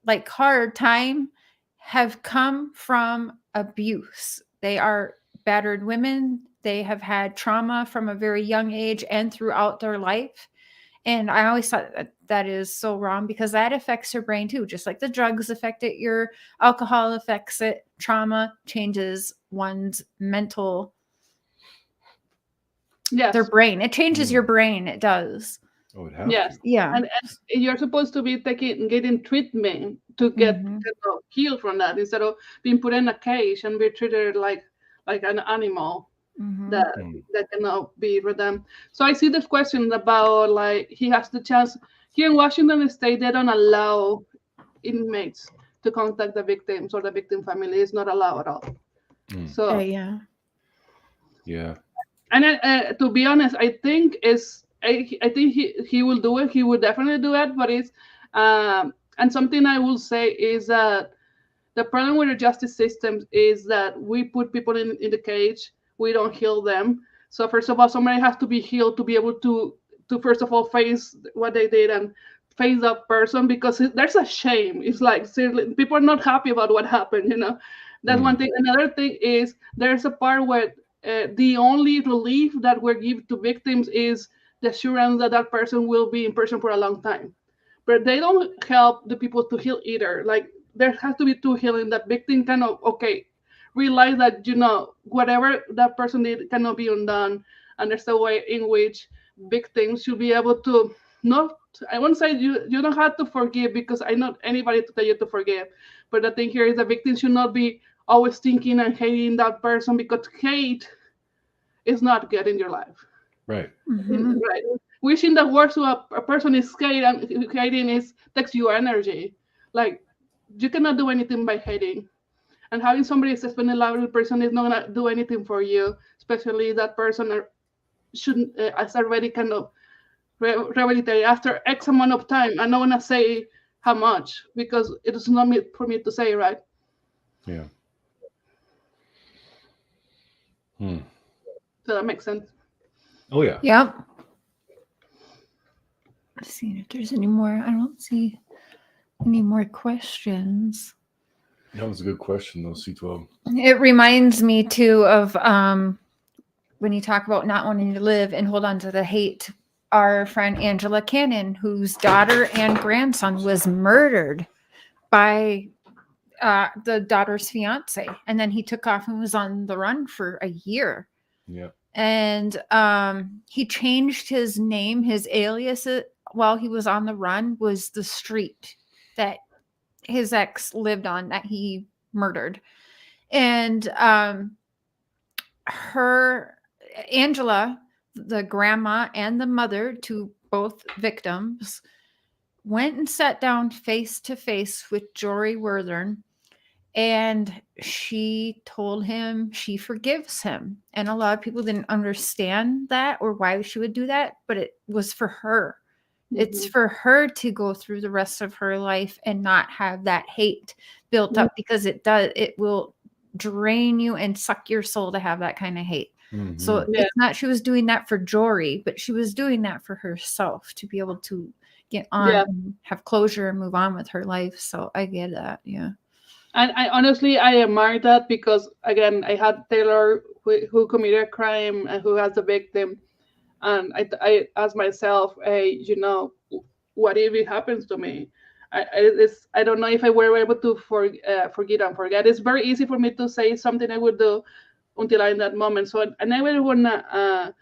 like hard time, have come from abuse. They are battered women. They have had trauma from a very young age and throughout their life. And I always thought that is so wrong, because that affects your brain too. Just like the drugs affect it, your alcohol affects it. Trauma changes one's mental, their brain. It changes your brain. It does. Oh, it has. Yes. Yeah. And you're supposed to be getting treatment to get healed from that, instead of being put in a cage and be treated like an animal. That cannot be redeemed. So I see this question about, like, he has the chance here in Washington State. They don't allow inmates to contact the victims or the victim family. It's not allowed at all. So yeah. And to be honest, I think he will do it. He would definitely do it. But it's and something I will say is that the problem with the justice system is that we put people in the cage. We don't heal them. So first of all, somebody has to be healed to be able to first of all face what they did and face that person, because there's a shame. It's like, seriously, people are not happy about what happened, you know. That's one thing. Another thing is there's a part where the only relief that we give to victims is the assurance that that person will be in prison for a long time. But they don't help the people to heal either. Like, there has to be two healing. That victim kind of, okay, realize that, you know, whatever that person did cannot be undone. And there's a way in which victims should be able to not, I won't say you don't have to forgive, because I not anybody to tell you to forgive. But the thing here is that victims should not be always thinking and hating that person, because hate is not good in your life. Right. Right. Wishing the worst to a person is hate, and hating takes you energy. Like, you cannot do anything by hating. And having somebody spend a lot with person is not gonna do anything for you, especially that person shouldn't is already kind of rehabilitated after X amount of time. I'm not gonna say how much, because it is not for me to say, right? Yeah. So that makes sense. Oh yeah. Yep. Let's see if there's any more. I don't see any more questions. That was a good question, though, C12. It reminds me too of when you talk about not wanting to live and hold on to the hate. Our friend Angela Cannon, whose daughter and grandson was murdered by the daughter's fiance, and then he took off and was on the run for a year. Yeah. And he changed his name, his alias while he was on the run was the street that his ex lived on that he murdered. And Angela, the grandma and the mother to both victims, went and sat down face to face with Jory Worthern, and she told him she forgives him. And a lot of people didn't understand that or why she would do that, but it was for her. It's for her to go through the rest of her life and not have that hate built up, because it will drain you and suck your soul to have that kind of hate. So it's not she was doing that for Jory, but she was doing that for herself to be able to get on and have closure and move on with her life. So I get that. Yeah. And I honestly, I admire that, because again, I had Taylor who committed a crime and who has the victim. And I asked myself, hey, you know, what if it happens to me? I don't know if I were able to forgive and forget. It's very easy for me to say something I would do until I'm in that moment. So I never want to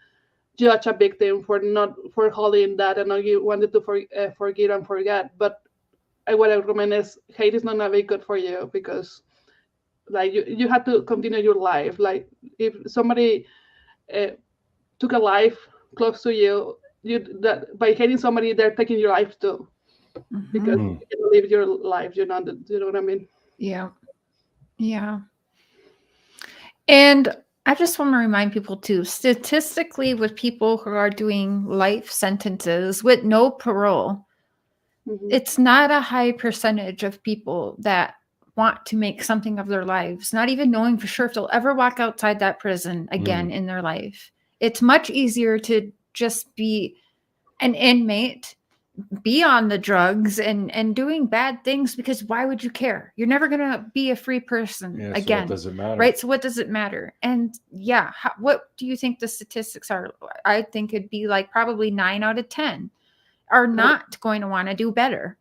judge a victim for holding that and not wanted to forgive and forget. But what I recommend is hate is not very good for you, because like you have to continue your life. Like, if somebody took a life close to you, that by hating somebody, they're taking your life too, because you can live your life. You know what I mean? Yeah. Yeah. And I just want to remind people too, statistically, with people who are doing life sentences with no parole, it's not a high percentage of people that want to make something of their lives, not even knowing for sure if they'll ever walk outside that prison again in their life. It's much easier to just be an inmate, be on the drugs and doing bad things, because why would you care? You're never going to be a free person again. So what does it matter? Right? So what does it matter? And yeah, what do you think the statistics are? I think it'd be like probably 9 out of 10 are not going to want to do better.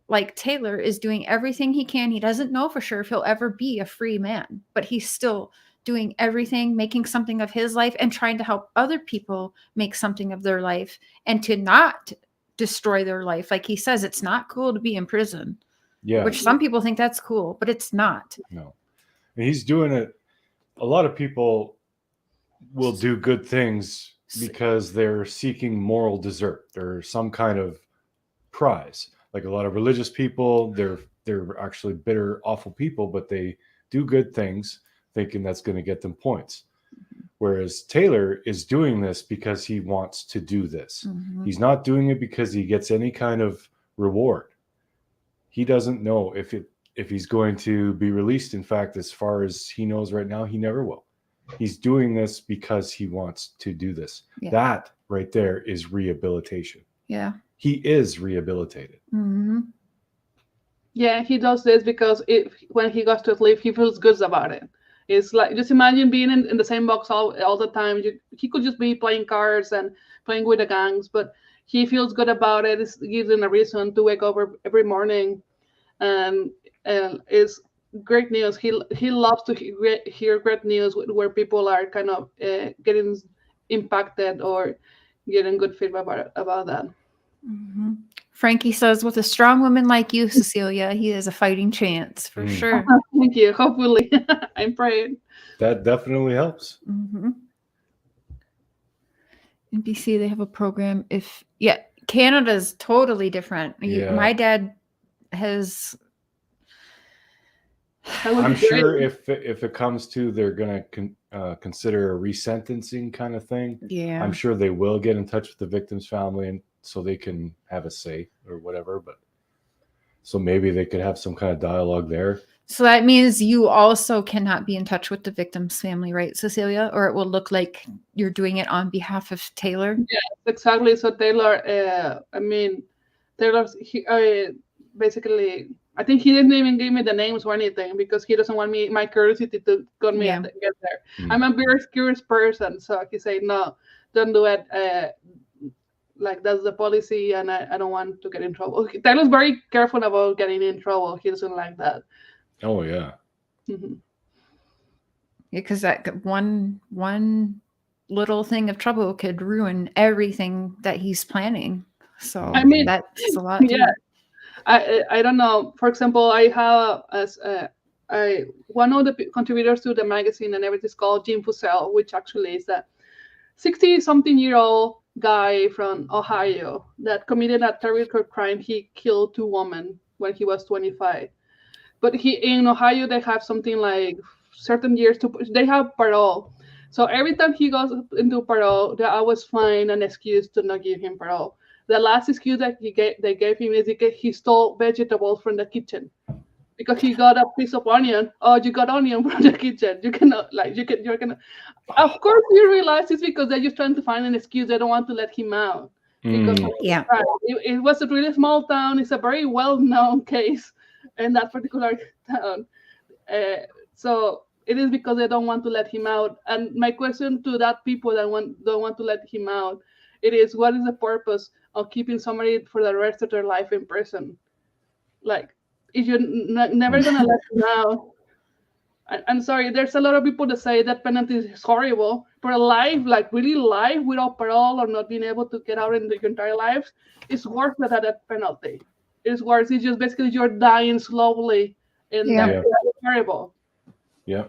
Like Taylor is doing everything he can. He doesn't know for sure if he'll ever be a free man, but he's still doing everything, making something of his life and trying to help other people make something of their life and to not destroy their life. Like he says, it's not cool to be in prison. Yeah. Which some people think that's cool, but it's not. No. And he's doing it. A lot of people will do good things because they're seeking moral desert or some kind of prize. Like a lot of religious people, they're actually bitter, awful people, but they do good things thinking that's going to get them points. Whereas Taylor is doing this because he wants to do this. He's not doing it because he gets any kind of reward. He doesn't know if he's going to be released. In fact, as far as he knows right now, he never will. He's doing this because he wants to do this. Yeah. That right there is rehabilitation. Yeah. He is rehabilitated. Mm-hmm. Yeah, he does this because when he goes to sleep, he feels good about it. It's like, just imagine being in the same box all the time. He could just be playing cards and playing with the gangs, but he feels good about it. It gives him a reason to wake up every morning, and it's great news. He loves to hear great news where people are kind of getting impacted or getting good feedback about that. Mm-hmm. Frankie says, with a strong woman like you, Cecilia, he has a fighting chance for sure. Thank you. Hopefully, I'm praying. That definitely helps. Mm-hmm. In BC, they have a program. Canada's totally different. My dad has. I'm sure if it comes to they're going to consider a resentencing kind of thing, Yeah, I'm sure they will get in touch with the victim's family and so they can have a say or whatever. But so maybe they could have some kind of dialogue there. So that means you also cannot be in touch with the victim's family, right, Cecilia? Or it will look like you're doing it on behalf of Taylor? Yeah, exactly. So Taylor, Taylor's basically, I think he didn't even give me the names or anything because he doesn't want my curiosity to get me get there. I'm a very curious person, so he said, no, don't do it. Like, that's the policy, and I don't want to get in trouble. Taylor's very careful about getting in trouble. He doesn't like that. Oh yeah. Mm-hmm. Because that one little thing of trouble could ruin everything that he's planning. So I mean, that's a lot. Yeah, I don't know. For example, I have one of the contributors to the magazine and everything is called Jim Fussell, which actually is a 60-something-year-old guy from Ohio that committed a terrible crime. He killed 2 women when he was 25. But in Ohio, they have something like certain years they have parole. So every time he goes into parole, they always find an excuse to not give him parole. The last excuse that they gave him is because he stole vegetables from the kitchen. Because he got a piece of onion. Oh, you got onion from the kitchen. You cannot, you're gonna. Of course, you realize it's because they're just trying to find an excuse. They don't want to let him out. Because it was a really small town. It's a very well-known case in that particular town. So it is because they don't want to let him out. And my question to that people that don't want to let him out, it is, what is the purpose of keeping somebody for the rest of their life in prison? Like, if you're never gonna let him out. I'm sorry, there's a lot of people that say that penalty is horrible, but life, like really life without parole or not being able to get out in your entire life, is worse than that penalty. It's worse. It's just basically you're dying slowly, and that's terrible. Yeah,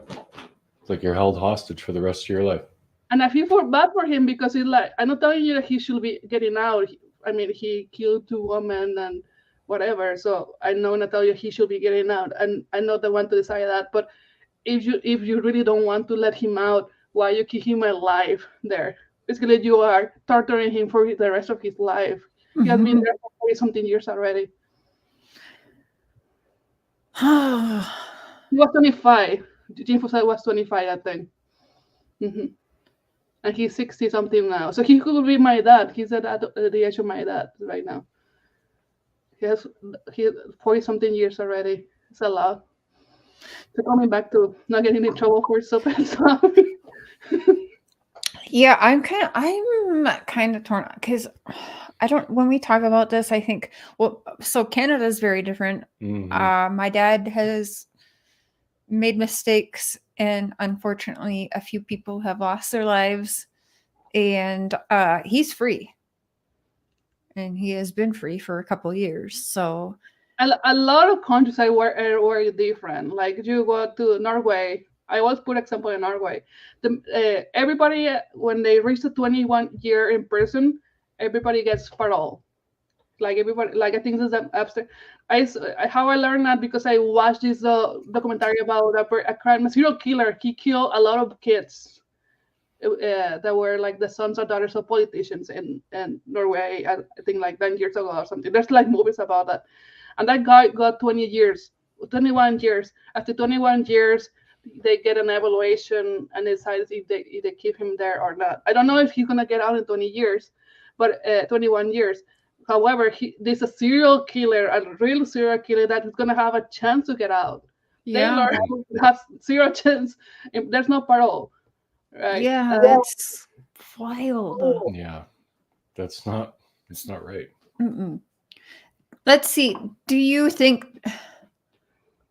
it's like you're held hostage for the rest of your life. And I feel bad for him because it's like, I'm not telling you that he should be getting out. I mean, he killed 2 women and whatever. So I know not tell you he should be getting out, and I know they want to decide that. But if you really don't want to let him out, why you keep him alive there? Basically, you are torturing him for the rest of his life. He has been there for 40-something years already. He was 25. Jim Fussell was 25, I think. Mm-hmm. And he's 60-something now. So he could be my dad. He's at the age of my dad right now. He has 40-something years already. It's a lot. So coming back to not getting in trouble for stupid stuff. Yeah, I'm kind of torn because I don't. When we talk about this, I think so Canada is very different. Mm-hmm. My dad has made mistakes, and unfortunately, a few people have lost their lives, and he's free, and he has been free for a couple years. So a lot of countries were different. Like you go to Norway. I always put example in Norway. Everybody, when they reach the 21 year in prison, everybody gets parole. Like everybody, like I think this is abstract. How I learned that because I watched this documentary about a serial killer. He killed a lot of kids that were like the sons or daughters of politicians in Norway. I think like 10 years ago or something. There's like movies about that. And that guy got 21 years. After 21 years, they get an evaluation and decide if they keep him there or not. I don't know if he's gonna get out in 20 years, but 21 years. However, there's a serial killer, a real serial killer that is gonna have a chance to get out. Yeah. Taylor has zero chance. There's no parole, right? Yeah, that's wild. Yeah, it's not right. Mm-mm. Let's see. Do you think,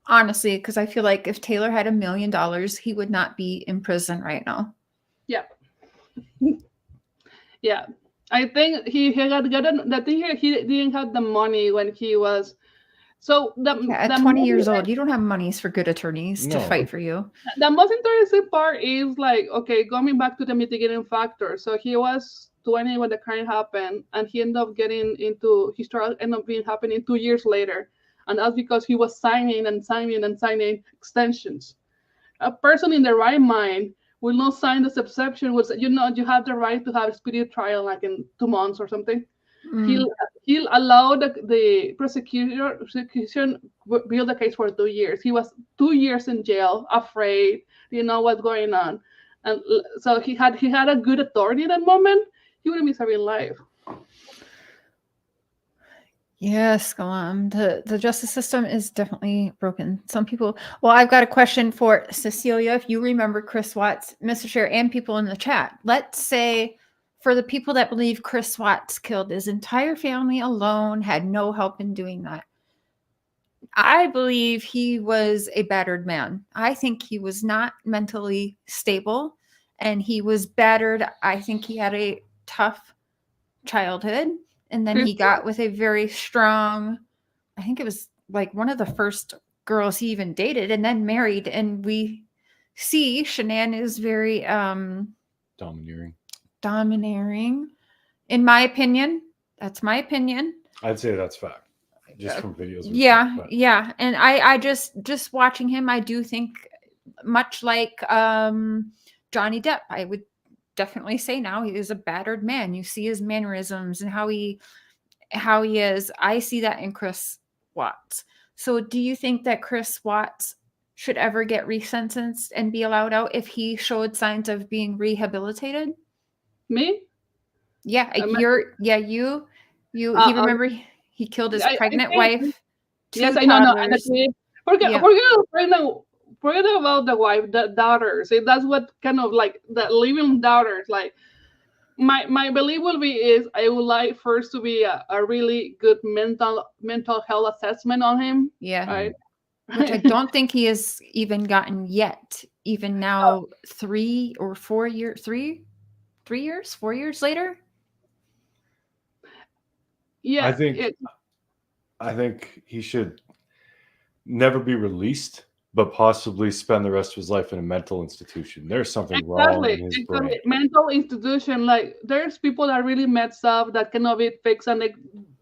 honestly, because I feel like if Taylor had $1 million, he would not be in prison right now. Yeah. Yeah. I think he had gotten. I think he didn't have the money when he was. So At 20 years old, you don't have monies for good attorneys to No. fight for you. The most interesting part is like, okay, going back to the mitigating factor. So he was 20 when the crime happened, and he ended up getting into his trial ended up being happening 2 years later, and that's because he was signing extensions. A person in the right mind will not sign this exception. Was you have the right to have a speedy trial like in 2 months or something. He'll allow the prosecution build the case for 2 years. He was 2 years in jail, afraid, what's going on, and so he had a good authority in that moment. He wouldn't be serving life. Yes, the justice system is definitely broken. Some people. Well, I've got a question for Cecilia. If you remember Chris Watts, Mr. Chair, and people in the chat, let's say for the people that believe Chris Watts killed his entire family alone, had no help in doing that. I believe he was a battered man. I think he was not mentally stable and he was battered. I think he had a tough childhood. And then he got with a very strong, I think it was like one of the first girls he even dated and then married. And we see Shanann is very domineering. In my opinion, that's my opinion. I'd say that's fact. Just from videos. Yeah. And I just watching him, I do think much like Johnny Depp, I would definitely say now he is a battered man. You see his mannerisms and how he is. I see that in Chris Watts. So do you think that Chris Watts should ever get resentenced and be allowed out if he showed signs of being rehabilitated? Me? Yeah, you remember he killed his pregnant wife. Yes, I know. Forget about the wife, the daughters. That's what kind of like the living daughters. Like my belief will be is I would like first to be a really good mental health assessment on him. Yeah. Right. Which I don't think he has even gotten yet. Even now, 3 or 4 years, 3 years, 4 years later. Yeah, I think he should never be released, but possibly spend the rest of his life in a mental institution. There's something wrong in his brain. Mental institution, like there's people that really messed up that cannot be fixed and they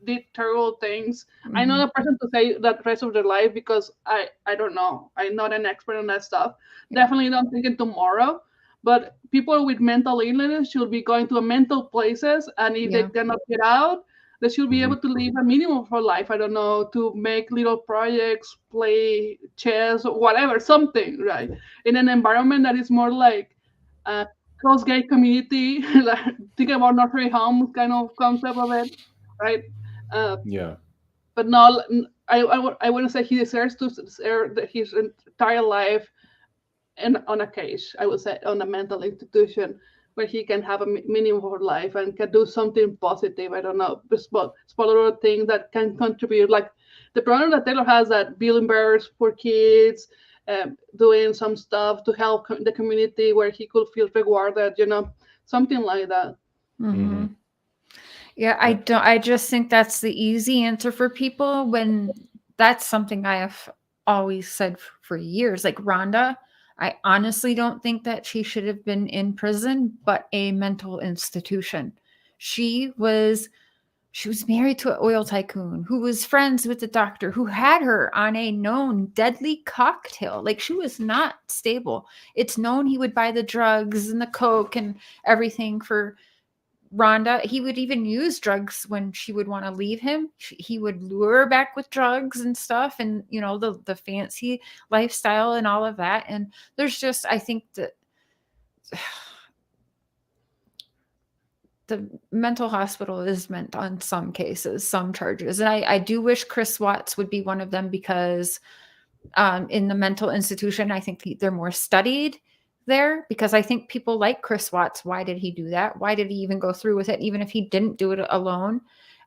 did terrible things. Mm-hmm. I'm not a person to say that the rest of their life because I don't know. I'm not an expert on that stuff. Yeah. Definitely don't think it tomorrow. But people with mental illness should be going to mental places, and if they cannot get out, they should be able to live a minimum for life. I don't know, to make little projects, play chess, or whatever, something, right? In an environment that is more like a close gay community, like think about nursery homes kind of concept of it, right? But no, I wouldn't say he deserves to serve his entire life on a cage. I would say on a mental institution where he can have a meaningful life and can do something positive. I don't know, small little thing that can contribute. Like the program that Taylor has, that building bears for kids, doing some stuff to help the community where he could feel rewarded, something like that. Mm-hmm. Yeah, I just think that's the easy answer for people when that's something I have always said for years. Like Rhonda, I honestly don't think that she should have been in prison, but a mental institution. She was married to an oil tycoon who was friends with the doctor who had her on a known deadly cocktail. Like she was not stable. It's known he would buy the drugs and the coke and everything for Rhonda, he would even use drugs when she would want to leave him. He would lure her back with drugs and stuff, and the fancy lifestyle and all of that. And there's just, I think that the mental hospital is meant on some cases, some charges. And I do wish Chris Watts would be one of them, because in the mental institution, I think they're more studied there, because I think people like Chris Watts, why did he do that? Why did he even go through with it? Even if he didn't do it alone,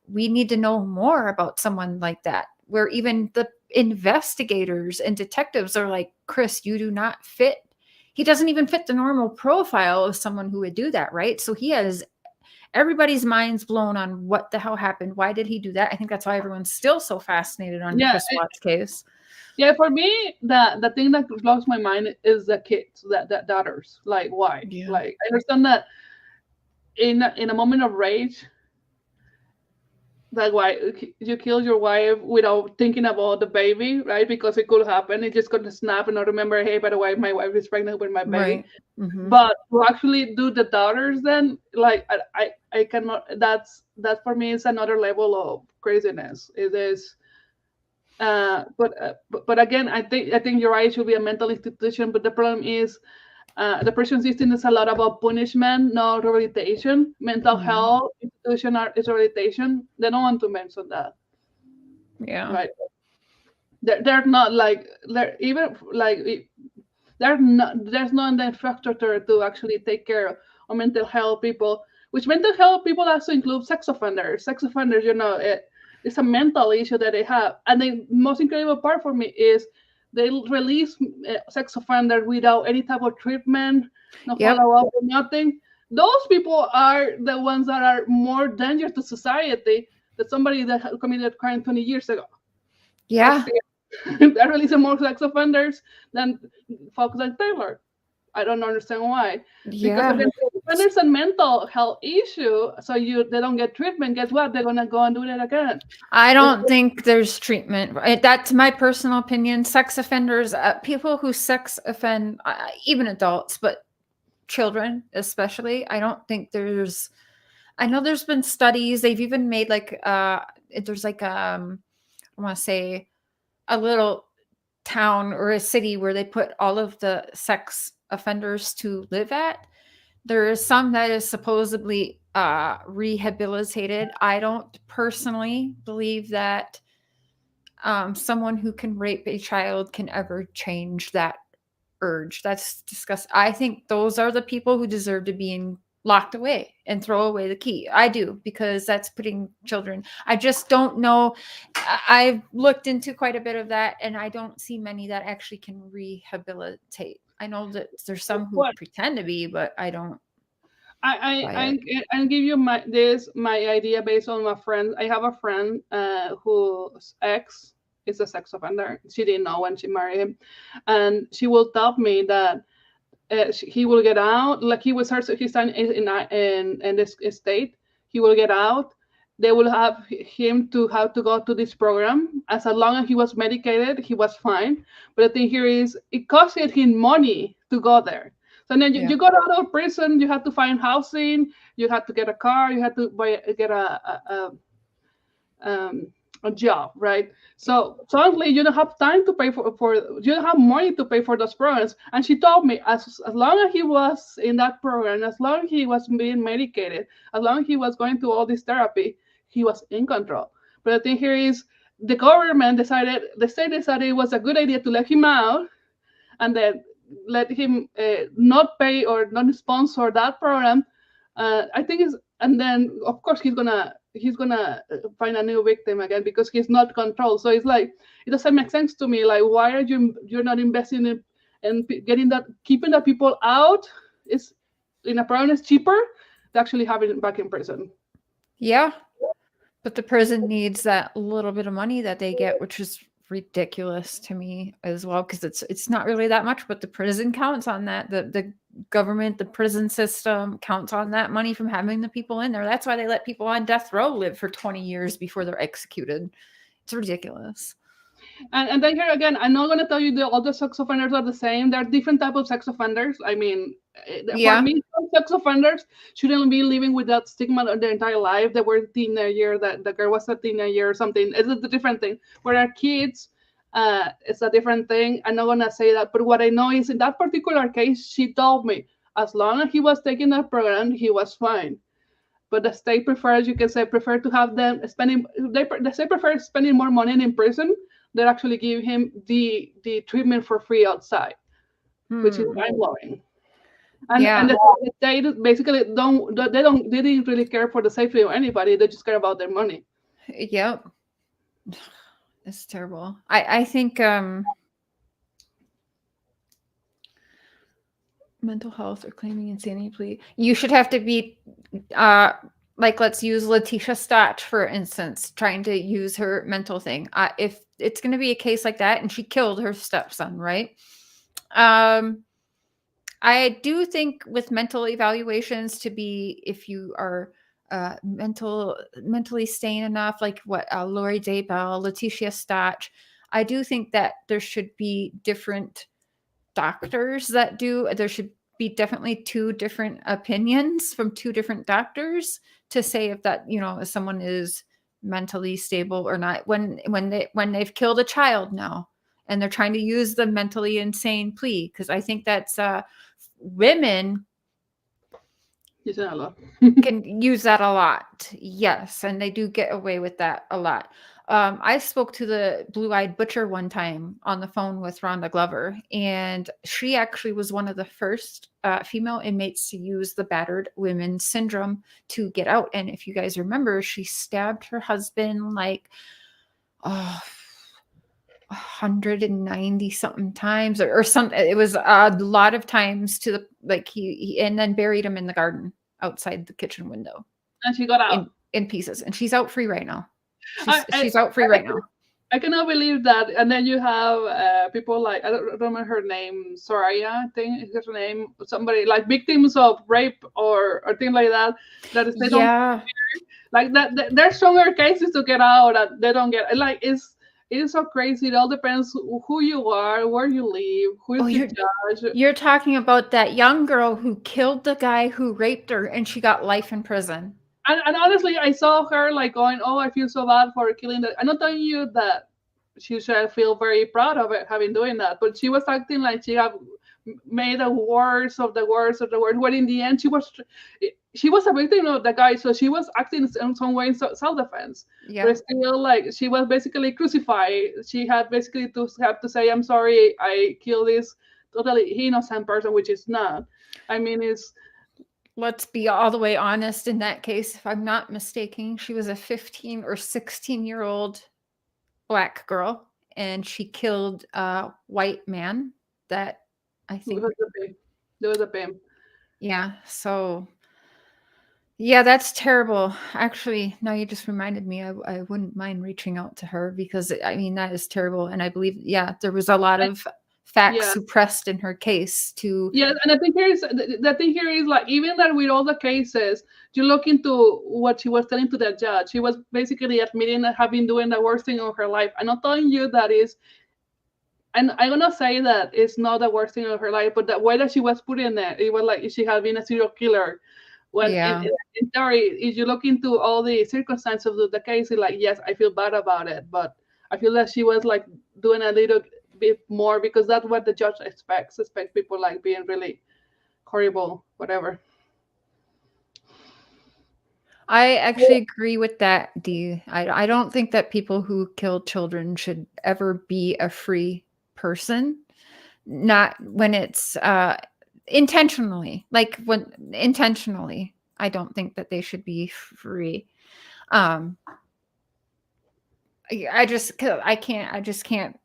we need to know more about someone like that, where even the investigators and detectives are like, Chris, you do not fit. He doesn't even fit the normal profile of someone who would do that, right? So he has everybody's mind's blown on what the hell happened. Why did he do that? I think that's why everyone's still so fascinated on Chris Watts' case. Yeah, for me, the thing that blows my mind is the kids, the daughters. Like, why? Yeah. Like, I understand that in a moment of rage, like, why you killed your wife without thinking about the baby, right? Because it could happen. It just gonna snap and not remember, hey, by the way, my wife is pregnant with my baby. Right. Mm-hmm. But to actually do the daughters, then, like, I cannot. That for me is another level of craziness. It is. But again, I think you're right. It should be a mental institution. But the problem is, the prison system is a lot about punishment, not rehabilitation. Mental health institution is rehabilitation. They don't want to mention that. Yeah. Right. They're not like they're even like they're not. There's no infrastructure to actually take care of mental health people. Which mental health people also include sex offenders. Sex offenders, it's a mental issue that they have. And the most incredible part for me is they release sex offenders without any type of treatment, no follow-up, or nothing. Those people are the ones that are more dangerous to society than somebody that committed a crime 20 years ago. Yeah. They're releasing more sex offenders than folks like Taylor. I don't understand why. Yeah. Because when there's a mental health issue, so they don't get treatment, guess what? They're gonna go and do it again. I don't think there's treatment. That's my personal opinion. Sex offenders, people who sex offend, even adults, but children especially, I don't think there's. I know there's been studies. They've even made there's like I want to say a little town or a city where they put all of the sex offenders to live at. There is some that is supposedly rehabilitated. I don't personally believe that someone who can rape a child can ever change that urge. That's disgusting. I think those are the people who deserve to be locked away and throw away the key. I do, because that's putting children. I just don't know. I've looked into quite a bit of that, and I don't see many that actually can rehabilitate. I know that there's some who pretend to be, but I don't. I give you my idea based on my friend. I have a friend whose ex is a sex offender. She didn't know when she married him, and she will tell me that he will get out. Like he's in this state. He will get out. They will have him to have to go to this program. As long as he was medicated, he was fine. But the thing here is, it costed him money to go there. So then you got out of prison, you had to find housing, you had to get a car, you had to get a job, right? So suddenly you don't have time to pay for you don't have money to pay for those programs. And she told me as long as he was in that program, as long as he was being medicated, as long as he was going to all this therapy, he was in control. But the thing here is, the state decided it was a good idea to let him out, and then let him not pay or not sponsor that program. I think and then of course he's gonna find a new victim again, because he's not controlled. So it's like, it doesn't make sense to me. Like, why are you're not investing in keeping the people out? Is in a program is cheaper to actually have it back in prison. Yeah, but the prison needs that little bit of money that they get, which is ridiculous to me as well, because it's not really that much, but the prison counts on that. The government, the prison system counts on that money from having the people in there. That's why they let people on death row live for 20 years before they're executed. It's ridiculous. And then here again, I'm not going to tell you all the sex offenders are the same. There are different types of sex offenders. I mean, For me, some sex offenders shouldn't be living with that stigma their entire life. They were a teenager, that the girl was a teenager or something. It's a different thing. Where our kids, it's a different thing. I'm not gonna say that, but what I know is in that particular case, she told me as long as he was taking that program, he was fine. But the state prefers, you can say, prefer to have them spending. The state prefers spending more money in prison than actually give him the treatment for free outside, which is mind blowing. And the state basically they didn't really care for the safety of anybody. They just care about their money. Yep. It's terrible. I think mental health or claiming insanity plea. You should have to be like, let's use Letitia Stott, for instance, trying to use her mental thing. If it's going to be a case like that, and she killed her stepson, right? I do think with mental evaluations to be, if you are mentally sane enough, like what Lori Daybell, Letitia Stott, I do think that there should be different doctors that do. There should be definitely two different opinions from two different doctors to say if that, if someone is mentally stable or not. When they've killed a child now and they're trying to use the mentally insane plea, because I think that's women use that a lot. can use that a lot. Yes, and they do get away with that a lot. I spoke to the Blue-Eyed Butcher one time on the phone with Rhonda Glover, and she actually was one of the first female inmates to use the battered women syndrome to get out. And if you guys remember, she stabbed her husband like 190 something times or something. It was a lot of times to the he and then buried him in the garden outside the kitchen window. And she got out in pieces, and she's out free right now. She's out free right now. I cannot believe that. And then you have people like, I don't remember her name, Soraya, I think is her name. Somebody like victims of rape or things like that. That is, they don't like that. There's stronger cases to get out that they don't get. Like it is so crazy. It all depends who you are, where you live, who is the judge. You're talking about that young girl who killed the guy who raped her, and she got life in prison. And honestly, I saw her like going, "Oh, I feel so bad for killing that." I'm not telling you that she should feel very proud of it, having doing that, but she was acting like she had made the worst of the worst of the worst. When in the end, she was a victim of the guy, so she was acting in some way in self-defense. Yeah. But still, like, she was basically crucified. She had basically to have to say, "I'm sorry, I killed this totally innocent person," which is not. I mean, it's. Let's be all the way honest in that case. If I'm not mistaken, she was a 15 or 16-year-old Black girl, and she killed a white man that I think there was a pimp. Yeah. So yeah, that's terrible. Actually, now you just reminded me, I wouldn't mind reaching out to her, because I mean, that is terrible. And I believe, there was a lot of facts suppressed in her case too. Yeah, and the thing here is like, even that with all the cases, you look into what she was telling to the judge. She was basically admitting that having doing the worst thing of her life. I'm not telling you that is, and I'm gonna say that it's not the worst thing of her life, but the way that she was put in there, it was like she had been a serial killer. When in theory, if you look into all the circumstances of the case, it's like, yes, I feel bad about it, but I feel that she was like doing a little bit more, because that's what the judge expects people like being really horrible, whatever. I actually agree with that, Dee. I don't think that people who kill children should ever be a free person. Not when it's intentionally. Like when intentionally, I don't think that they should be free. I just can't.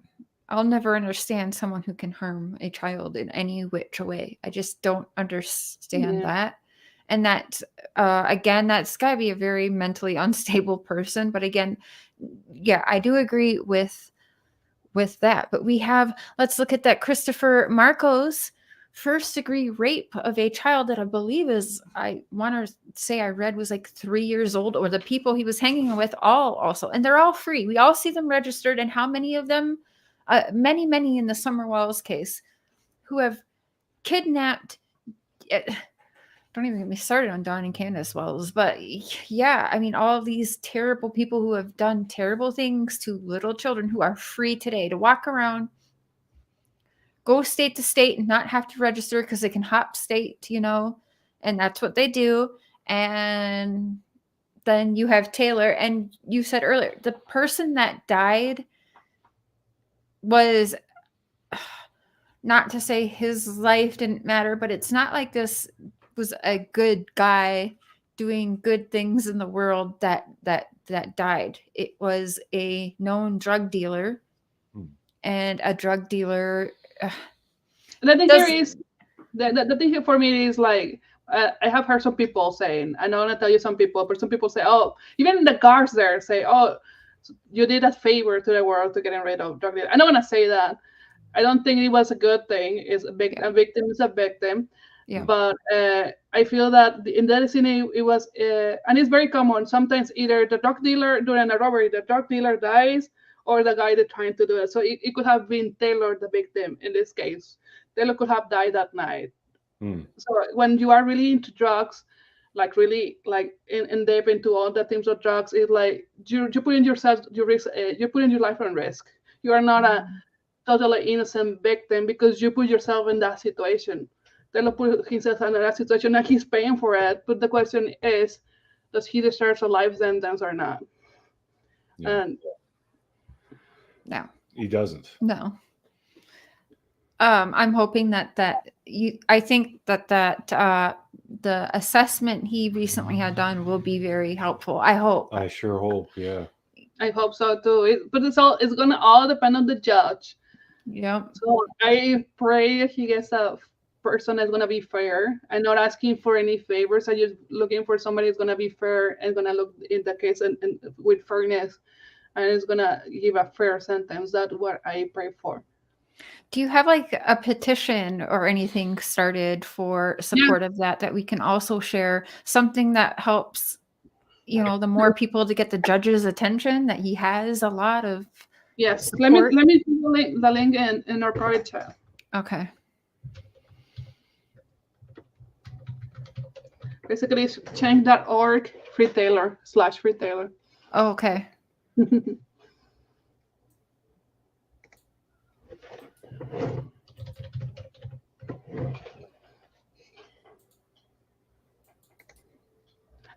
I'll never understand someone who can harm a child in any which way. I just don't understand that. And that, again, that's got to be a very mentally unstable person. But again, I do agree with that. But let's look at that Christopher Marcos first-degree rape of a child that I believe is, I want to say I read was like 3 years old, or the people he was hanging with all also. And they're all free. We all see them registered. And how many of them? Many in the Summer Wells case, who have kidnapped don't even get me started on Don and Candace Wells, but yeah, I mean, all these terrible people who have done terrible things to little children who are free today to walk around, go state to state and not have to register because they can hop state, and that's what they do. And then you have Taylor, and you said earlier, the person that died was, not to say his life didn't matter, but it's not like this was a good guy doing good things in the world that died. It was a known drug dealer, and a drug dealer. The thing here is the thing here for me is like, I have heard some people saying, I don't want to tell you some people, but some people say, oh, even the guards there say, oh, you did a favor to the world to getting rid of drug dealers. I don't want to say that. I don't think it was a good thing. A victim is a victim. Yeah. But I feel that in that scene, it was, and it's very common. Sometimes either the drug dealer during a robbery, the drug dealer dies, or the guy that's trying to do it. So it could have been Taylor, the victim, in this case. Taylor could have died that night. So when you are really into drugs, like really like in depth into all the themes of drugs, it's like you're putting yourself, you're putting your life on risk. You are not a totally innocent victim because you put yourself in that situation. Taylor put himself in that situation and he's paying for it. But the question is, does he deserve a life sentence or not? Yeah. And no, he doesn't. No. I'm hoping I think that the assessment he recently had done will be very helpful. I hope. I sure hope. Yeah. I hope so too. But it's gonna all depend on the judge. Yeah. So I pray he gets a person that's gonna be fair. I'm not asking for any favors. I'm just looking for somebody who's gonna be fair and gonna look in the case and with fairness, and is gonna give a fair sentence. That's what I pray for. Do you have like a petition or anything started for support of that we can also share? Something that helps, the more people to get the judge's attention, that he has a lot of support. Let me do the link in our private chat. Okay. Basically, it's change.org free Taylor /free Taylor. Oh, okay.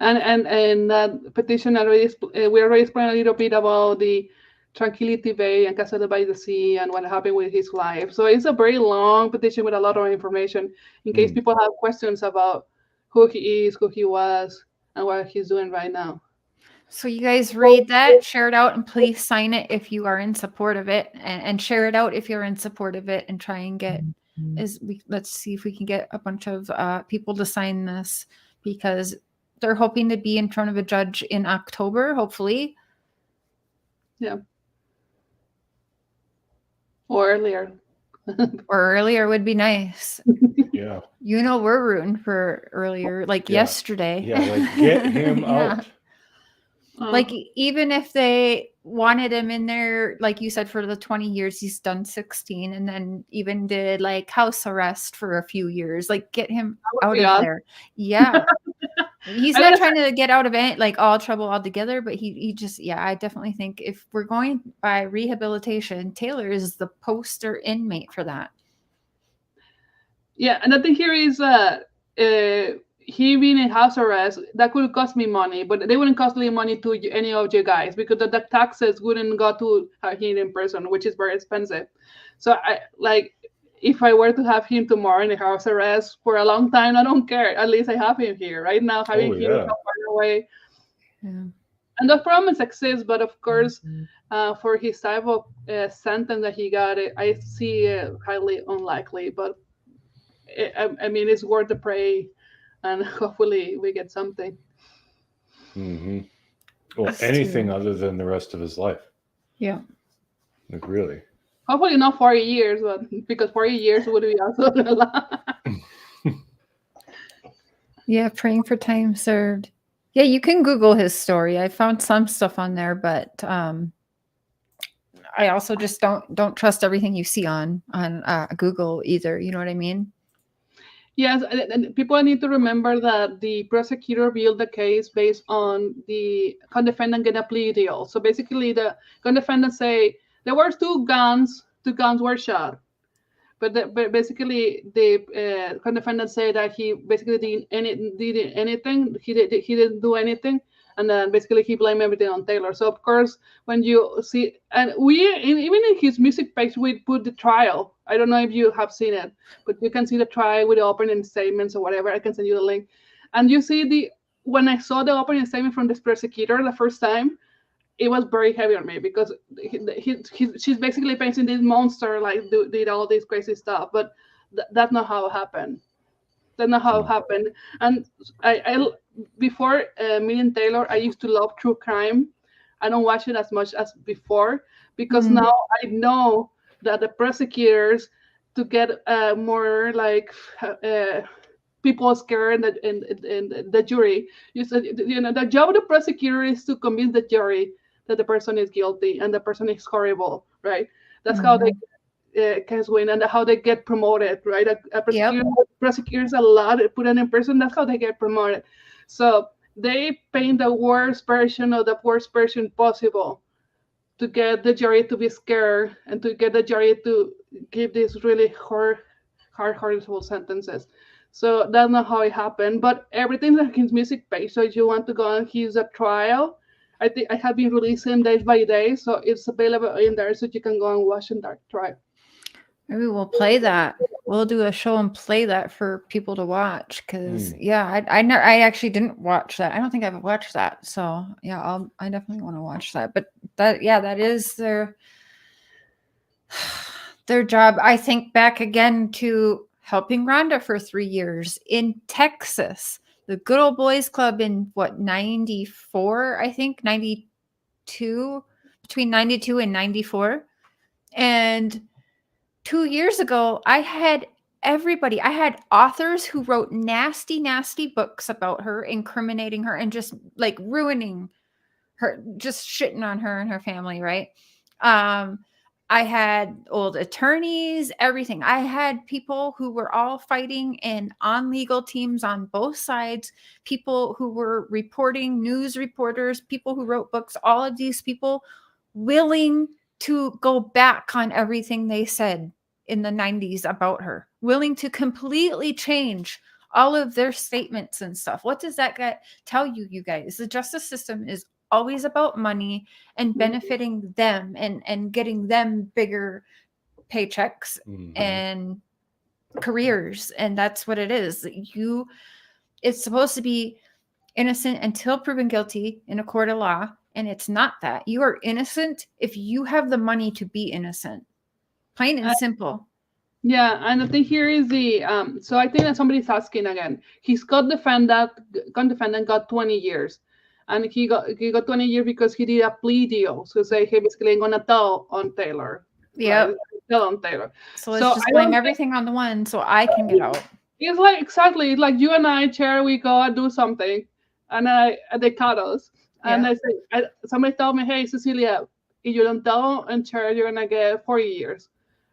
And that petition we already explained a little bit about the Tranquility Bay and Castle by the Sea and what happened with his life. So it's a very long petition with a lot of information in case people have questions about who he is, who he was, and what he's doing right now. So you guys read that, share it out, and please sign it if you are in support of it, and share it out if you're in support of it, and try and get let's see if we can get a bunch of people to sign this, because they're hoping to be in front of a judge in October, hopefully. Yeah. Or earlier. Or earlier would be nice. Yeah. We're rooting for earlier, like yesterday. Yeah, like get him out. Like even if they wanted him in there, like you said, for the 20 years, he's done 16, and then even did like house arrest for a few years, like get him out of there. Yeah. He's not trying to get out of it, like all trouble altogether, but he just, I definitely think if we're going by rehabilitation, Taylor is the poster inmate for that. Yeah, and the thing here is he being in house arrest, that could cost me money, but they wouldn't cost me money to any of you guys because the taxes wouldn't go to him in prison, which is very expensive. So if I were to have him tomorrow in a house arrest for a long time, I don't care. At least I have him here. Right now, having him so far away. Yeah. And those problems exist, but of course, for his type of sentence that he got, I see it highly unlikely. But I mean, it's worth the pray, and hopefully we get something. Mm-hmm. Well, anything other than the rest of his life. Yeah. Like really. Hopefully not 40 years, but because 40 years would be also a lot. Yeah, praying for time served. Yeah, you can Google his story. I found some stuff on there, but I also just don't trust everything you see on Google either. You know what I mean? Yes, and people need to remember that the prosecutor built the case based on the co-defendant getting a plea deal. So basically, the co-defendant say there were two guns were shot, but basically the co-defendant say that he basically did anything. He didn't do anything, and then basically he blamed everything on Taylor. So of course, when you see, and even in his music page, we put the trial. I don't know if you have seen it, but you can see the trial with the opening statements or whatever. I can send you the link, and you see when I saw the opening statement from this prosecutor the first time, it was very heavy on me because she's basically painting this monster like did all this crazy stuff, but that's not how it happened. That's not how it happened. And I before meeting Taylor, I used to love true crime. I don't watch it as much as before because now I know that the prosecutors to get more like people scared and the jury. You said, the job of the prosecutor is to convince the jury that the person is guilty and the person is horrible, right? That's how they can win and how they get promoted, right? A prosecutor prosecutors a lot, put it in person. That's how they get promoted. So they paint the worst version of the worst person possible to get the jury to be scared and to get the jury to give these really horrible sentences. So that's not how it happened. But everything's on his music page. So if you want to go on his trial, I think I have been releasing day by day, so it's available in there, so you can go and watch and trial. Maybe we'll play that. We'll do a show and play that for people to watch. Because I actually didn't watch that. I don't think I've watched that. So yeah, I definitely want to watch that. But that is their job. I think back again to helping Rhonda for 3 years in Texas, the Good Old Boys Club in 94, I think 92, between 92 and 94. And 2 years ago, I had authors who wrote nasty, nasty books about her, incriminating her and just like ruining her, just shitting on her and her family, right? I had old attorneys, everything. I had people who were all fighting and on legal teams on both sides, people who were reporting, news reporters, people who wrote books, all of these people willing to go back on everything they said in the 90s about her, willing to completely change all of their statements and stuff. What does that tell you, you guys? The justice system is always about money and benefiting them and getting them bigger paychecks and careers. And that's what it is. It's supposed to be innocent until proven guilty in a court of law. And it's not that. You are innocent if you have the money to be innocent. Plain and simple. Yeah, and the thing here is so I think that somebody's asking again. His co-defendant got 20 years. And he got 20 years because he did a plea deal. So say he basically ain't gonna tell on Taylor. Yeah. Right? Tell on Taylor. So let's just blame everything on the one so I can get out. It's like exactly like you and I, Chair, we go and do something and they caught us. And I say somebody told me, hey Cecilia, if you don't tell on Chair, you're gonna get 40 years.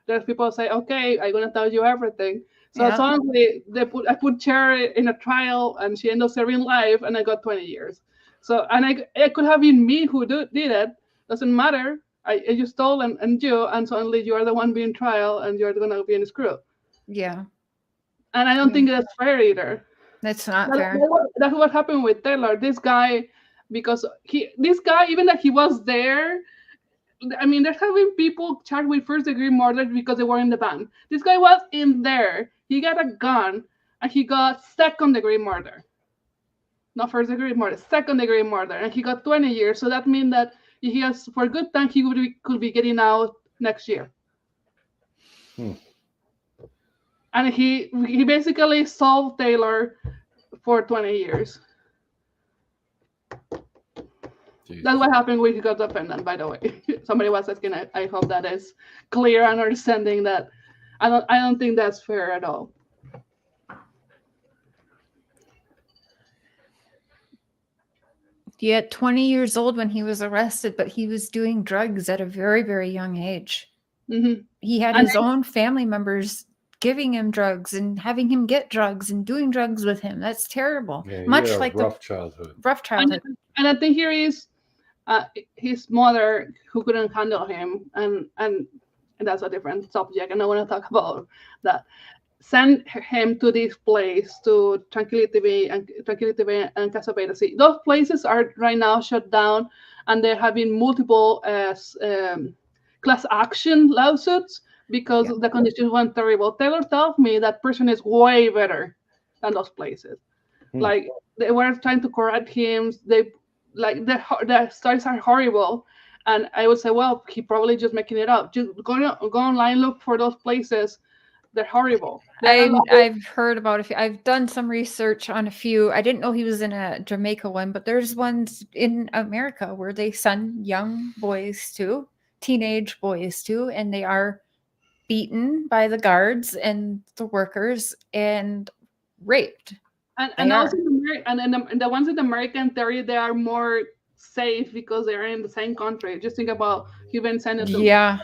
There's people say, okay, I'm gonna tell you everything. So suddenly I put Chair in a trial and she ended up serving life and I got 20 years. So, and it could have been me who did it. Doesn't matter. I just told and you, and suddenly you are the one being trial and you're going to be in screw. Yeah. And I don't think that's fair either. That's not fair. That's what happened with Taylor. This guy, because even that he was there, I mean, there's having people charged with first-degree murder because they were in the band. This guy was in there. He got a gun and he got second-degree murder. Not first-degree murder, second-degree murder, and he got 20 years. So that means that if he has for a good time, he could be getting out next year. And he basically solved Taylor for 20 years. Jeez. That's what happened with his co-defendant, by the way. Somebody was asking. I hope that is clear and understanding that. I don't think that's fair at all. Yeah, 20 years old when he was arrested, but he was doing drugs at a very, very young age. He had his own family members giving him drugs and having him get drugs and doing drugs with him. That's terrible. Yeah, he Much had a like rough childhood. rough childhood. And I think here is his mother who couldn't handle him, and that's a different subject, and I want to talk about that. Send him to this place, to Tranquility Bay and Casa Advocacy. Those places are right now shut down, and there have been multiple class action lawsuits because the conditions were terrible. Taylor told me that person is way better than those places. Like they were trying to correct him. They like the stories are horrible, and I would say, well, he probably just making it up. Just go online, look for those places. They're horrible. I've heard about a few. I've done some research on a few. I didn't know he was in a Jamaica one, but there's ones in America where they send young boys to, teenage boys to, and they are beaten by the guards and the workers and raped. And also and the ones in the American theory, they are more safe because they are in the same country. Just think about he been sent to. Yeah,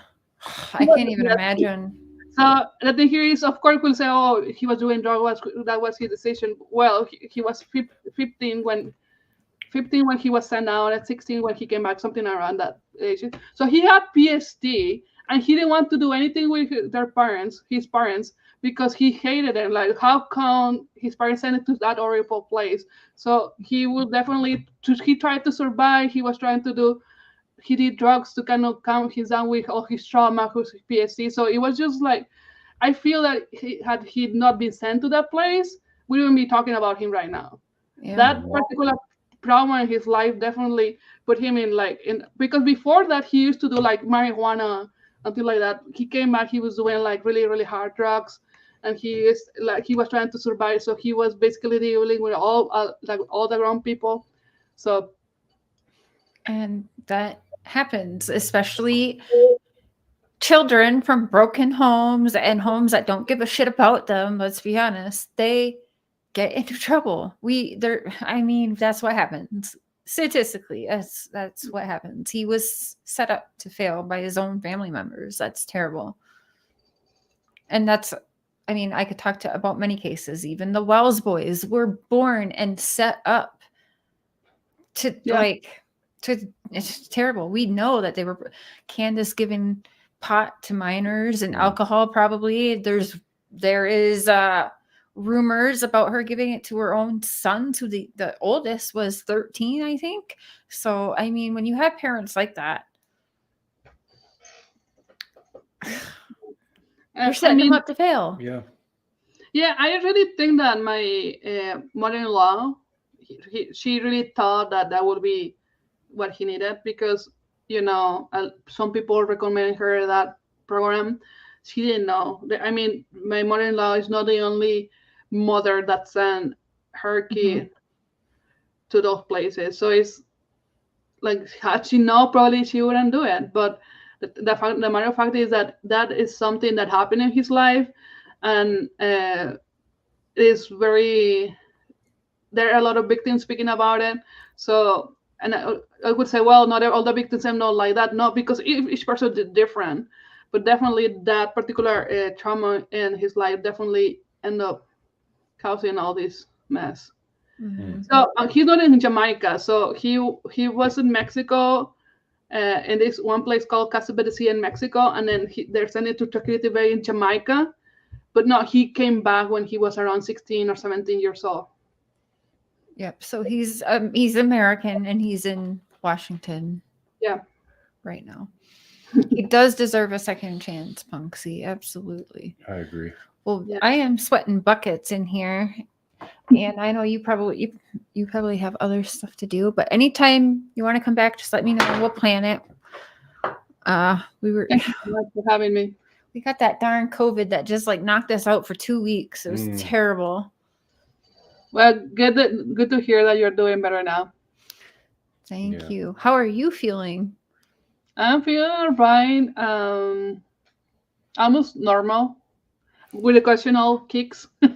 I can't even imagine. So the thing here is, of course, we'll say, oh, he was doing drugs. That was his decision. Well, he was 15 when he was sent out, at 16 when he came back, something around that age. So he had PSD, and he didn't want to do anything with his parents, because he hated them. Like, how come his parents sent him to that horrible place? So he will definitely, he tried to survive. He did drugs to kind of calm him down with all his trauma, his PSD. So it was just like, I feel that had he not been sent to that place, we wouldn't be talking about him right now. Yeah. That particular trauma in his life definitely put him because before that he used to do like marijuana, something like that. He came back, he was doing like really, really hard drugs, and he was trying to survive. So he was basically dealing with all the grown people. So, and that happens, especially children from broken homes and homes that don't give a shit about them. Let's be honest, they get into trouble. That's what happens. Statistically, that's what happens. He was set up to fail by his own family members. That's terrible. And I could talk about many cases. Even the Wells boys were born and set up to it's terrible. We know that they were Candace giving pot to minors and alcohol. Probably there is rumors about her giving it to her own sons, who the oldest was 13, I think. So when you have parents like that, you're setting them up to fail. Yeah, I really think that my mother-in-law, she really thought that would be what he needed, because some people recommend her that program. She didn't know. My mother-in-law is not the only mother that sent her kid to those places. So it's like, had she known, probably she wouldn't do it. But the matter of fact is that is something that happened in his life, and is very. There are a lot of victims speaking about it. So. And I would say, well, not all the victims are not like that. No, because each person is different. But definitely that particular trauma in his life definitely end up causing all this mess. Mm-hmm. So he's not in Jamaica. So he was in Mexico, in this one place called Casa Advocacy in Mexico. And then they're sending to Tranquility Bay in Jamaica. But no, he came back when he was around 16 or 17 years old. Yep. So he's American, and he's in Washington. Yeah. Right now. He does deserve a second chance, Punksy. Absolutely. I agree. Well, yeah. I am sweating buckets in here, and I know you probably have other stuff to do. But anytime you want to come back, just let me know. We'll plan it. Thank you so much for having me. We got that darn COVID that just knocked us out for 2 weeks. It was terrible. Well, good to hear that you're doing better now. Thank you. How are you feeling? I'm feeling right. Almost normal, with occasional kicks. We're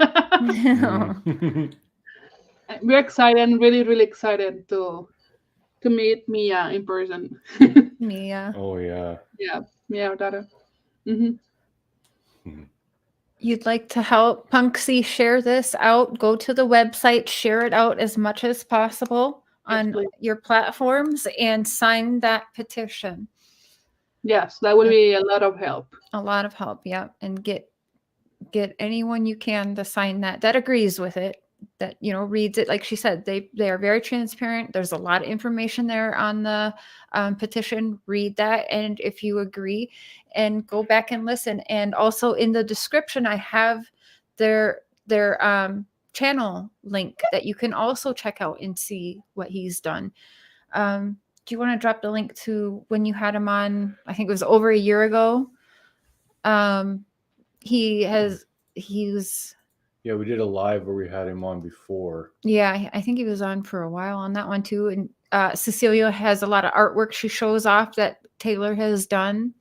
excited, really, really excited to meet Mia in person. Mia. Oh yeah. Yeah, Mia, daughter. Mm-hmm. you'd like to help Punksy share this out, go to the website, share it out as much as possible on please. your platforms, and sign that petition. Yes, that would be a lot of help. A lot of help, yeah. And get anyone you can to sign that agrees with it, that, you know, reads it. Like she said, they are very transparent. There's a lot of information there on the petition. Read that, and if you agree, and go back and listen. And also in the description, I have their channel link that you can also check out and see what he's done. Do you want to drop the link to when you had him on? I think it was over a year ago. Yeah, we did a live where we had him on before. Yeah, I think he was on for a while on that one too. And Cecilia has a lot of artwork she shows off that Taylor has done.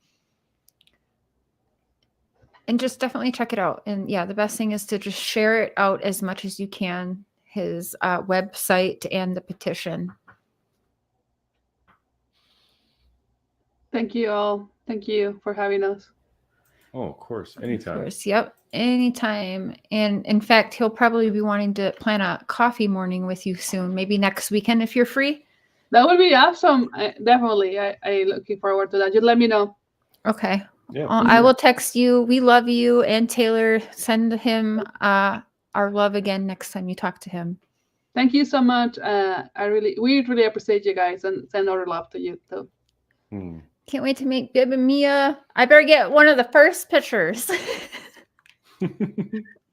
And just definitely check it out. And yeah, the best thing is to just share it out as much as you can, his website and the petition. Thank you all. Thank you for having us. Oh, of course. Anytime. Of course, yep. Anytime. And in fact, he'll probably be wanting to plan a coffee morning with you soon, maybe next weekend if you're free. That would be awesome. Definitely. I looking forward to that. Just let me know. Okay. Yeah. I will text you. We love you. And Taylor, send him our love again next time you talk to him. Thank you so much. We really appreciate you guys, and send our love to you too. Can't wait to meet Bib and Mia. I better get one of the first pictures.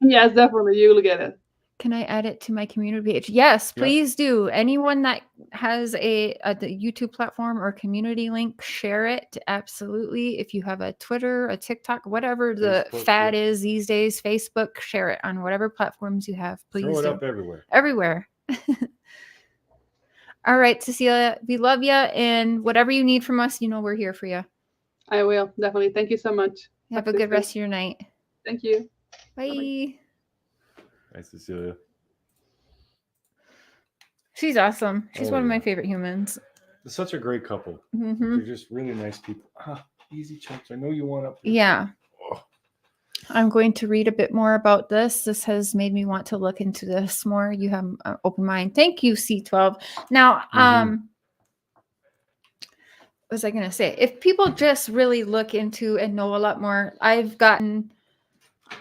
Yes, definitely. You will get it. Can I add it to my community page? Yes, please do. Anyone that has the YouTube platform or community link, share it. Absolutely. If you have a Twitter, a TikTok, whatever the fad is these days, Facebook, share it on whatever platforms you have. Please throw it up everywhere. Everywhere. All right, Cecilia, we love you. And whatever you need from us, you know we're here for you. I will. Definitely. Thank you so much. Have a good rest of your night. Thank you. Bye. Bye-bye. Nice, Cecilia. She's awesome. She's one of my favorite humans. They're such a great couple. Mm-hmm. They're just really nice people. Easy chunks. I know you want up. Yeah. Oh. I'm going to read a bit more about this. This has made me want to look into this more. You have an open mind. Thank you, C12. Now, what was I going to say? If people just really look into and know a lot more, I've gotten,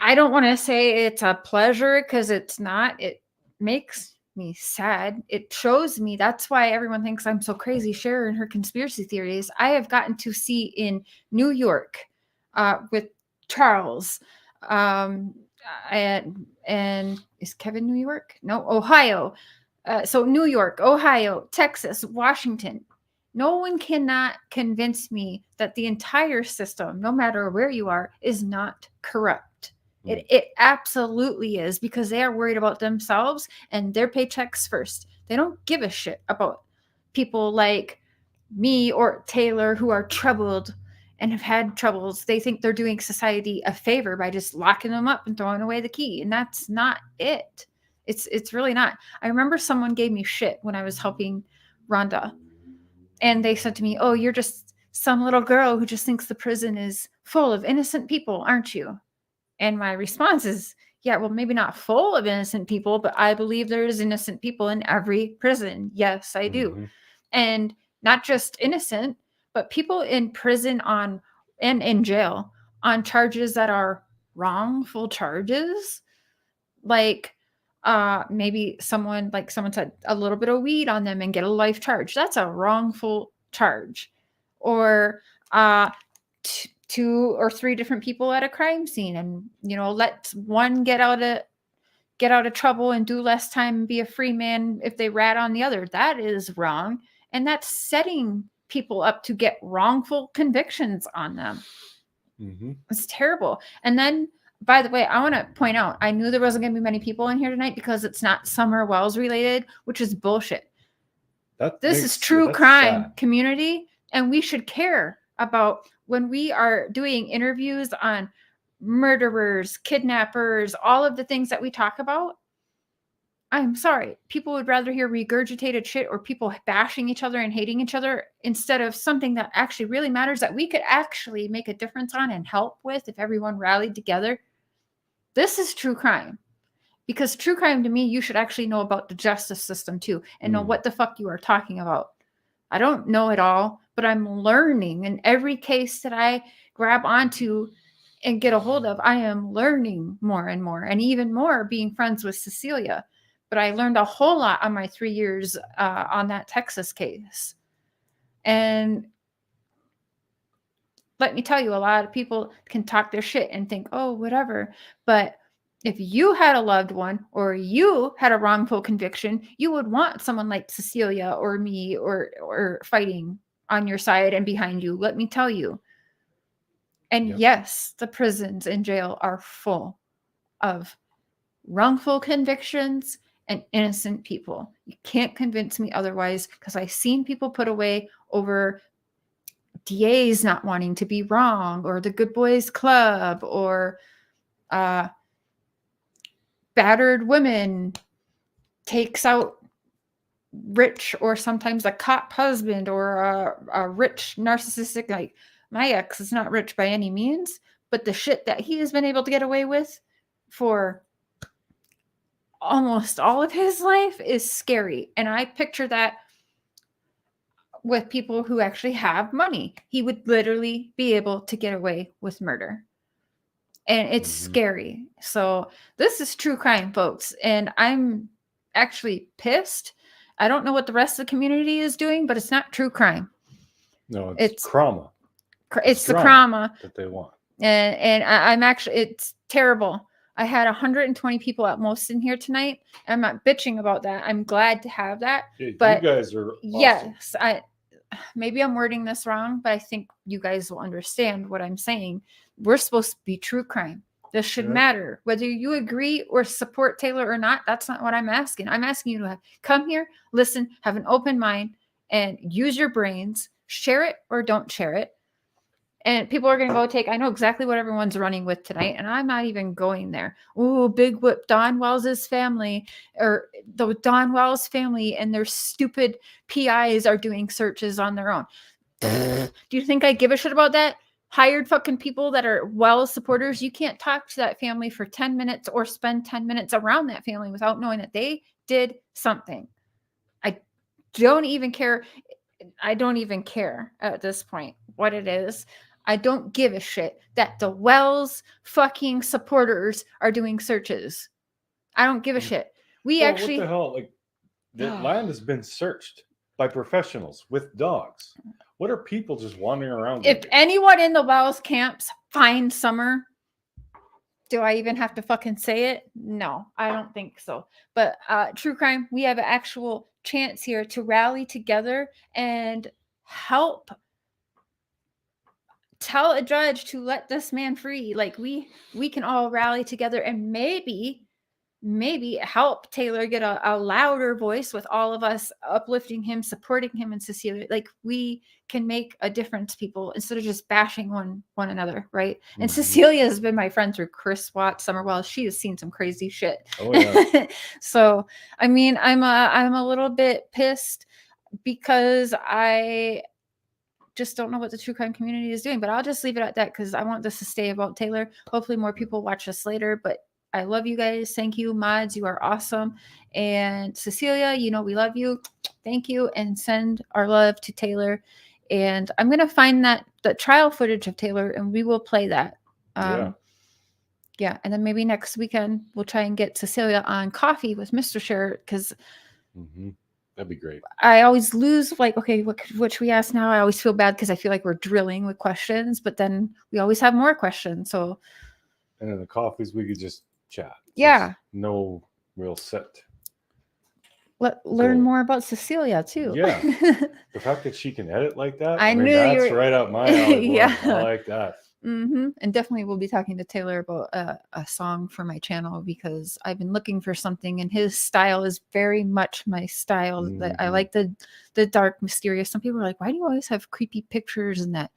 I don't want to say it's a pleasure because it's not. It makes me sad. It shows me. That's why everyone thinks I'm so crazy sharing her conspiracy theories. I have gotten to see in New York with Charles, and is Kevin New York? No, Ohio. So New York, Ohio, Texas, Washington. No one cannot convince me that the entire system, no matter where you are, is not corrupt. It absolutely is, because they are worried about themselves and their paychecks first. They don't give a shit about people like me or Taylor who are troubled and have had troubles. They think they're doing society a favor by just locking them up and throwing away the key. And that's not it. It's really not. I remember someone gave me shit when I was helping Rhonda. And they said to me, "Oh, you're just some little girl who just thinks the prison is full of innocent people, aren't you?" And my response is, yeah, well, maybe not full of innocent people, but I believe there's innocent people in every prison. Yes, I do. Mm-hmm. And not just innocent, but people in prison and in jail on charges that are wrongful charges. Like maybe someone said a little bit of weed on them and get a life charge. That's a wrongful charge. Or 2 or 3 different people at a crime scene, and let one get out of trouble and do less time and be a free man if they rat on the other. That is wrong, and that's setting people up to get wrongful convictions on them. Mm-hmm. It's terrible. And then, by the way, I want to point out, I knew there wasn't going to be many people in here tonight because it's not Summer Wells related, which is bullshit. This is true crime community, and we should care about when we are doing interviews on murderers, kidnappers, all of the things that we talk about. I'm sorry. People would rather hear regurgitated shit or people bashing each other and hating each other instead of something that actually really matters, that we could actually make a difference on and help with if everyone rallied together. This is true crime. Because true crime to me, you should actually know about the justice system too and know what the fuck you are talking about. I don't know it all, but I'm learning. In every case that I grab onto and get a hold of, I am learning more and more, and even more being friends with Cecilia. But I learned a whole lot on my 3 years on that Texas case. And let me tell you, a lot of people can talk their shit and think, oh, whatever. But if you had a loved one or you had a wrongful conviction, you would want someone like Cecilia or me or fighting on your side and behind you. Let me tell you. And yes, the prisons and jail are full of wrongful convictions and innocent people. You can't convince me otherwise, because I've seen people put away over DAs not wanting to be wrong, or the Good Boys Club, or battered women takes out rich, or sometimes a cop husband, or a rich narcissistic, like my ex is not rich by any means, but the shit that he has been able to get away with for almost all of his life is scary. And I picture that with people who actually have money. He would literally be able to get away with murder. And it's scary. So this is true crime, folks. And I'm actually pissed. I don't know what the rest of the community is doing, but it's not true crime. No, it's trauma. It's the trauma that they want. And I'm actually, it's terrible. I had 120 people at most in here tonight. I'm not bitching about that. I'm glad to have that. Yeah, but you guys are awesome. Yes, maybe I'm wording this wrong, but I think you guys will understand what I'm saying. We're supposed to be true crime. This should matter. Whether you agree or support Taylor or not, that's not what I'm asking. I'm asking you to come here, listen, have an open mind, and use your brains. Share it or don't share it. And people are going to go take, I know exactly what everyone's running with tonight, and I'm not even going there. Oh, Big Whip, Don Wells' family, or the Don Wells family and their stupid PIs are doing searches on their own. Do you think I give a shit about that? Hired fucking people that are Wells supporters, you can't talk to that family for 10 minutes or spend 10 minutes around that family without knowing that they did something. I don't even care. I don't even care at this point what it is. I don't give a shit that the Wells fucking supporters are doing searches. I don't give a shit. What the hell? Like, the land has been searched by professionals with dogs. What are people just wandering around? If anyone in the Wells camps finds Summer, do I even have to fucking say it? No, I don't think so. But true crime, we have an actual chance here to rally together and help tell a judge to let this man free. Like we can all rally together and maybe help Taylor get a louder voice with all of us uplifting him, supporting him, and Cecilia. Like we can make a difference, people, instead of just bashing one another, right? And Cecilia has been my friend through Chris Watts, Summer Wells. She has seen some crazy shit. Oh yeah. So I mean, I'm a little bit pissed because I just don't know what the true crime community is doing, but I'll just leave it at that because I want this to stay about Taylor. Hopefully more people watch this later, but I love you guys. Thank you, mods. You are awesome. And Cecilia, you know, we love you. Thank you. And send our love to Taylor. And I'm going to find the trial footage of Taylor and we will play that. Yeah. And then maybe next weekend we'll try and get Cecilia on coffee with Mr. Sher because that'd be great. I always lose, like, okay, what should we ask now? I always feel bad because I feel like we're drilling with questions, but then we always have more questions. So, and in the coffees, we could just chat. Yeah. There's no real set. Learn more about Cecilia too. Yeah. The fact that she can edit like that, I mean, that's right up my alley. Yeah. I like that. And definitely we'll be talking to Taylor about a song for my channel because I've been looking for something and his style is very much my style. That I like the dark, mysterious. Some people are like, why do you always have creepy pictures and that?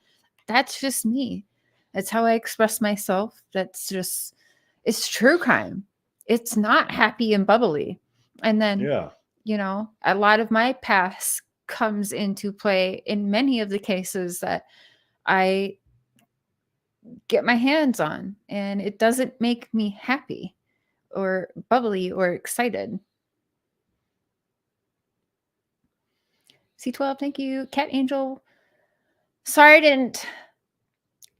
That's just me. That's how I express myself. It's true crime. It's not happy and bubbly. And then, you know, a lot of my past comes into play in many of the cases that I get my hands on, and it doesn't make me happy or bubbly or excited. C12, thank you. Cat Angel, sorry I didn't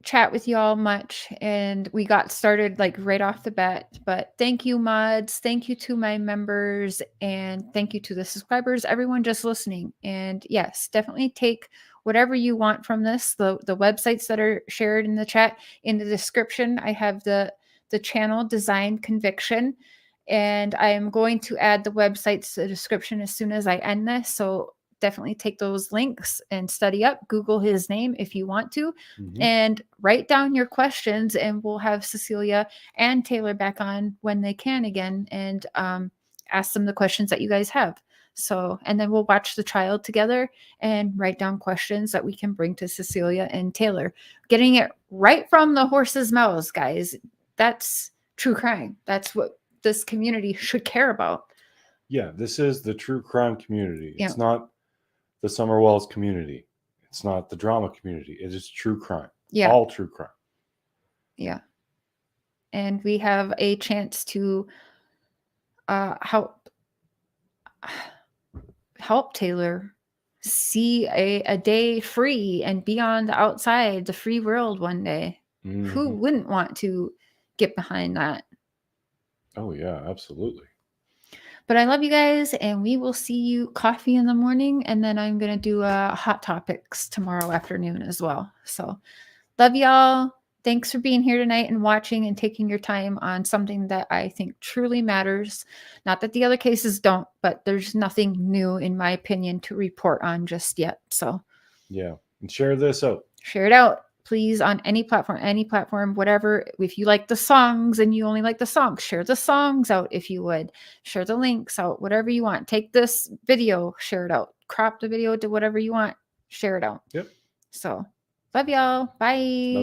chat with y'all much, and we got started like right off the bat, but thank you, mods. Thank you to my members, and thank you to the subscribers, everyone just listening. And yes, definitely take whatever you want from this. The websites that are shared in the chat, in the description, I have the channel Design Conviction, and I am going to add the websites to the description as soon as I end this. So definitely take those links and study up. Google his name if you want to, and write down your questions, and we'll have Cecilia and Taylor back on when they can again, and ask them the questions that you guys have. So, and then we'll watch the trial together and write down questions that we can bring to Cecilia and Taylor. Getting it right from the horse's mouths, guys. That's true crime. That's what this community should care about. Yeah, this is the true crime community. Yeah. It's not the Summer Wells community. It's not the drama community. It is true crime. Yeah. All true crime. Yeah. And we have a chance to help Taylor see a day free and be on the outside, the free world one day. Who wouldn't want to get behind that? Oh, yeah, absolutely. But I love you guys, and we will see you coffee in the morning, and then I'm going to do hot topics tomorrow afternoon as well. So love y'all. Thanks for being here tonight and watching and taking your time on something that I think truly matters. Not that the other cases don't, but there's nothing new, in my opinion, to report on just yet. So yeah, and share this out. Share it out, please, on any platform, whatever. If you like the songs and you only like the songs, share the songs out if you would. Share the links out, whatever you want. Take this video, share it out. Crop the video to whatever you want. Share it out. Yep. So love y'all. Bye.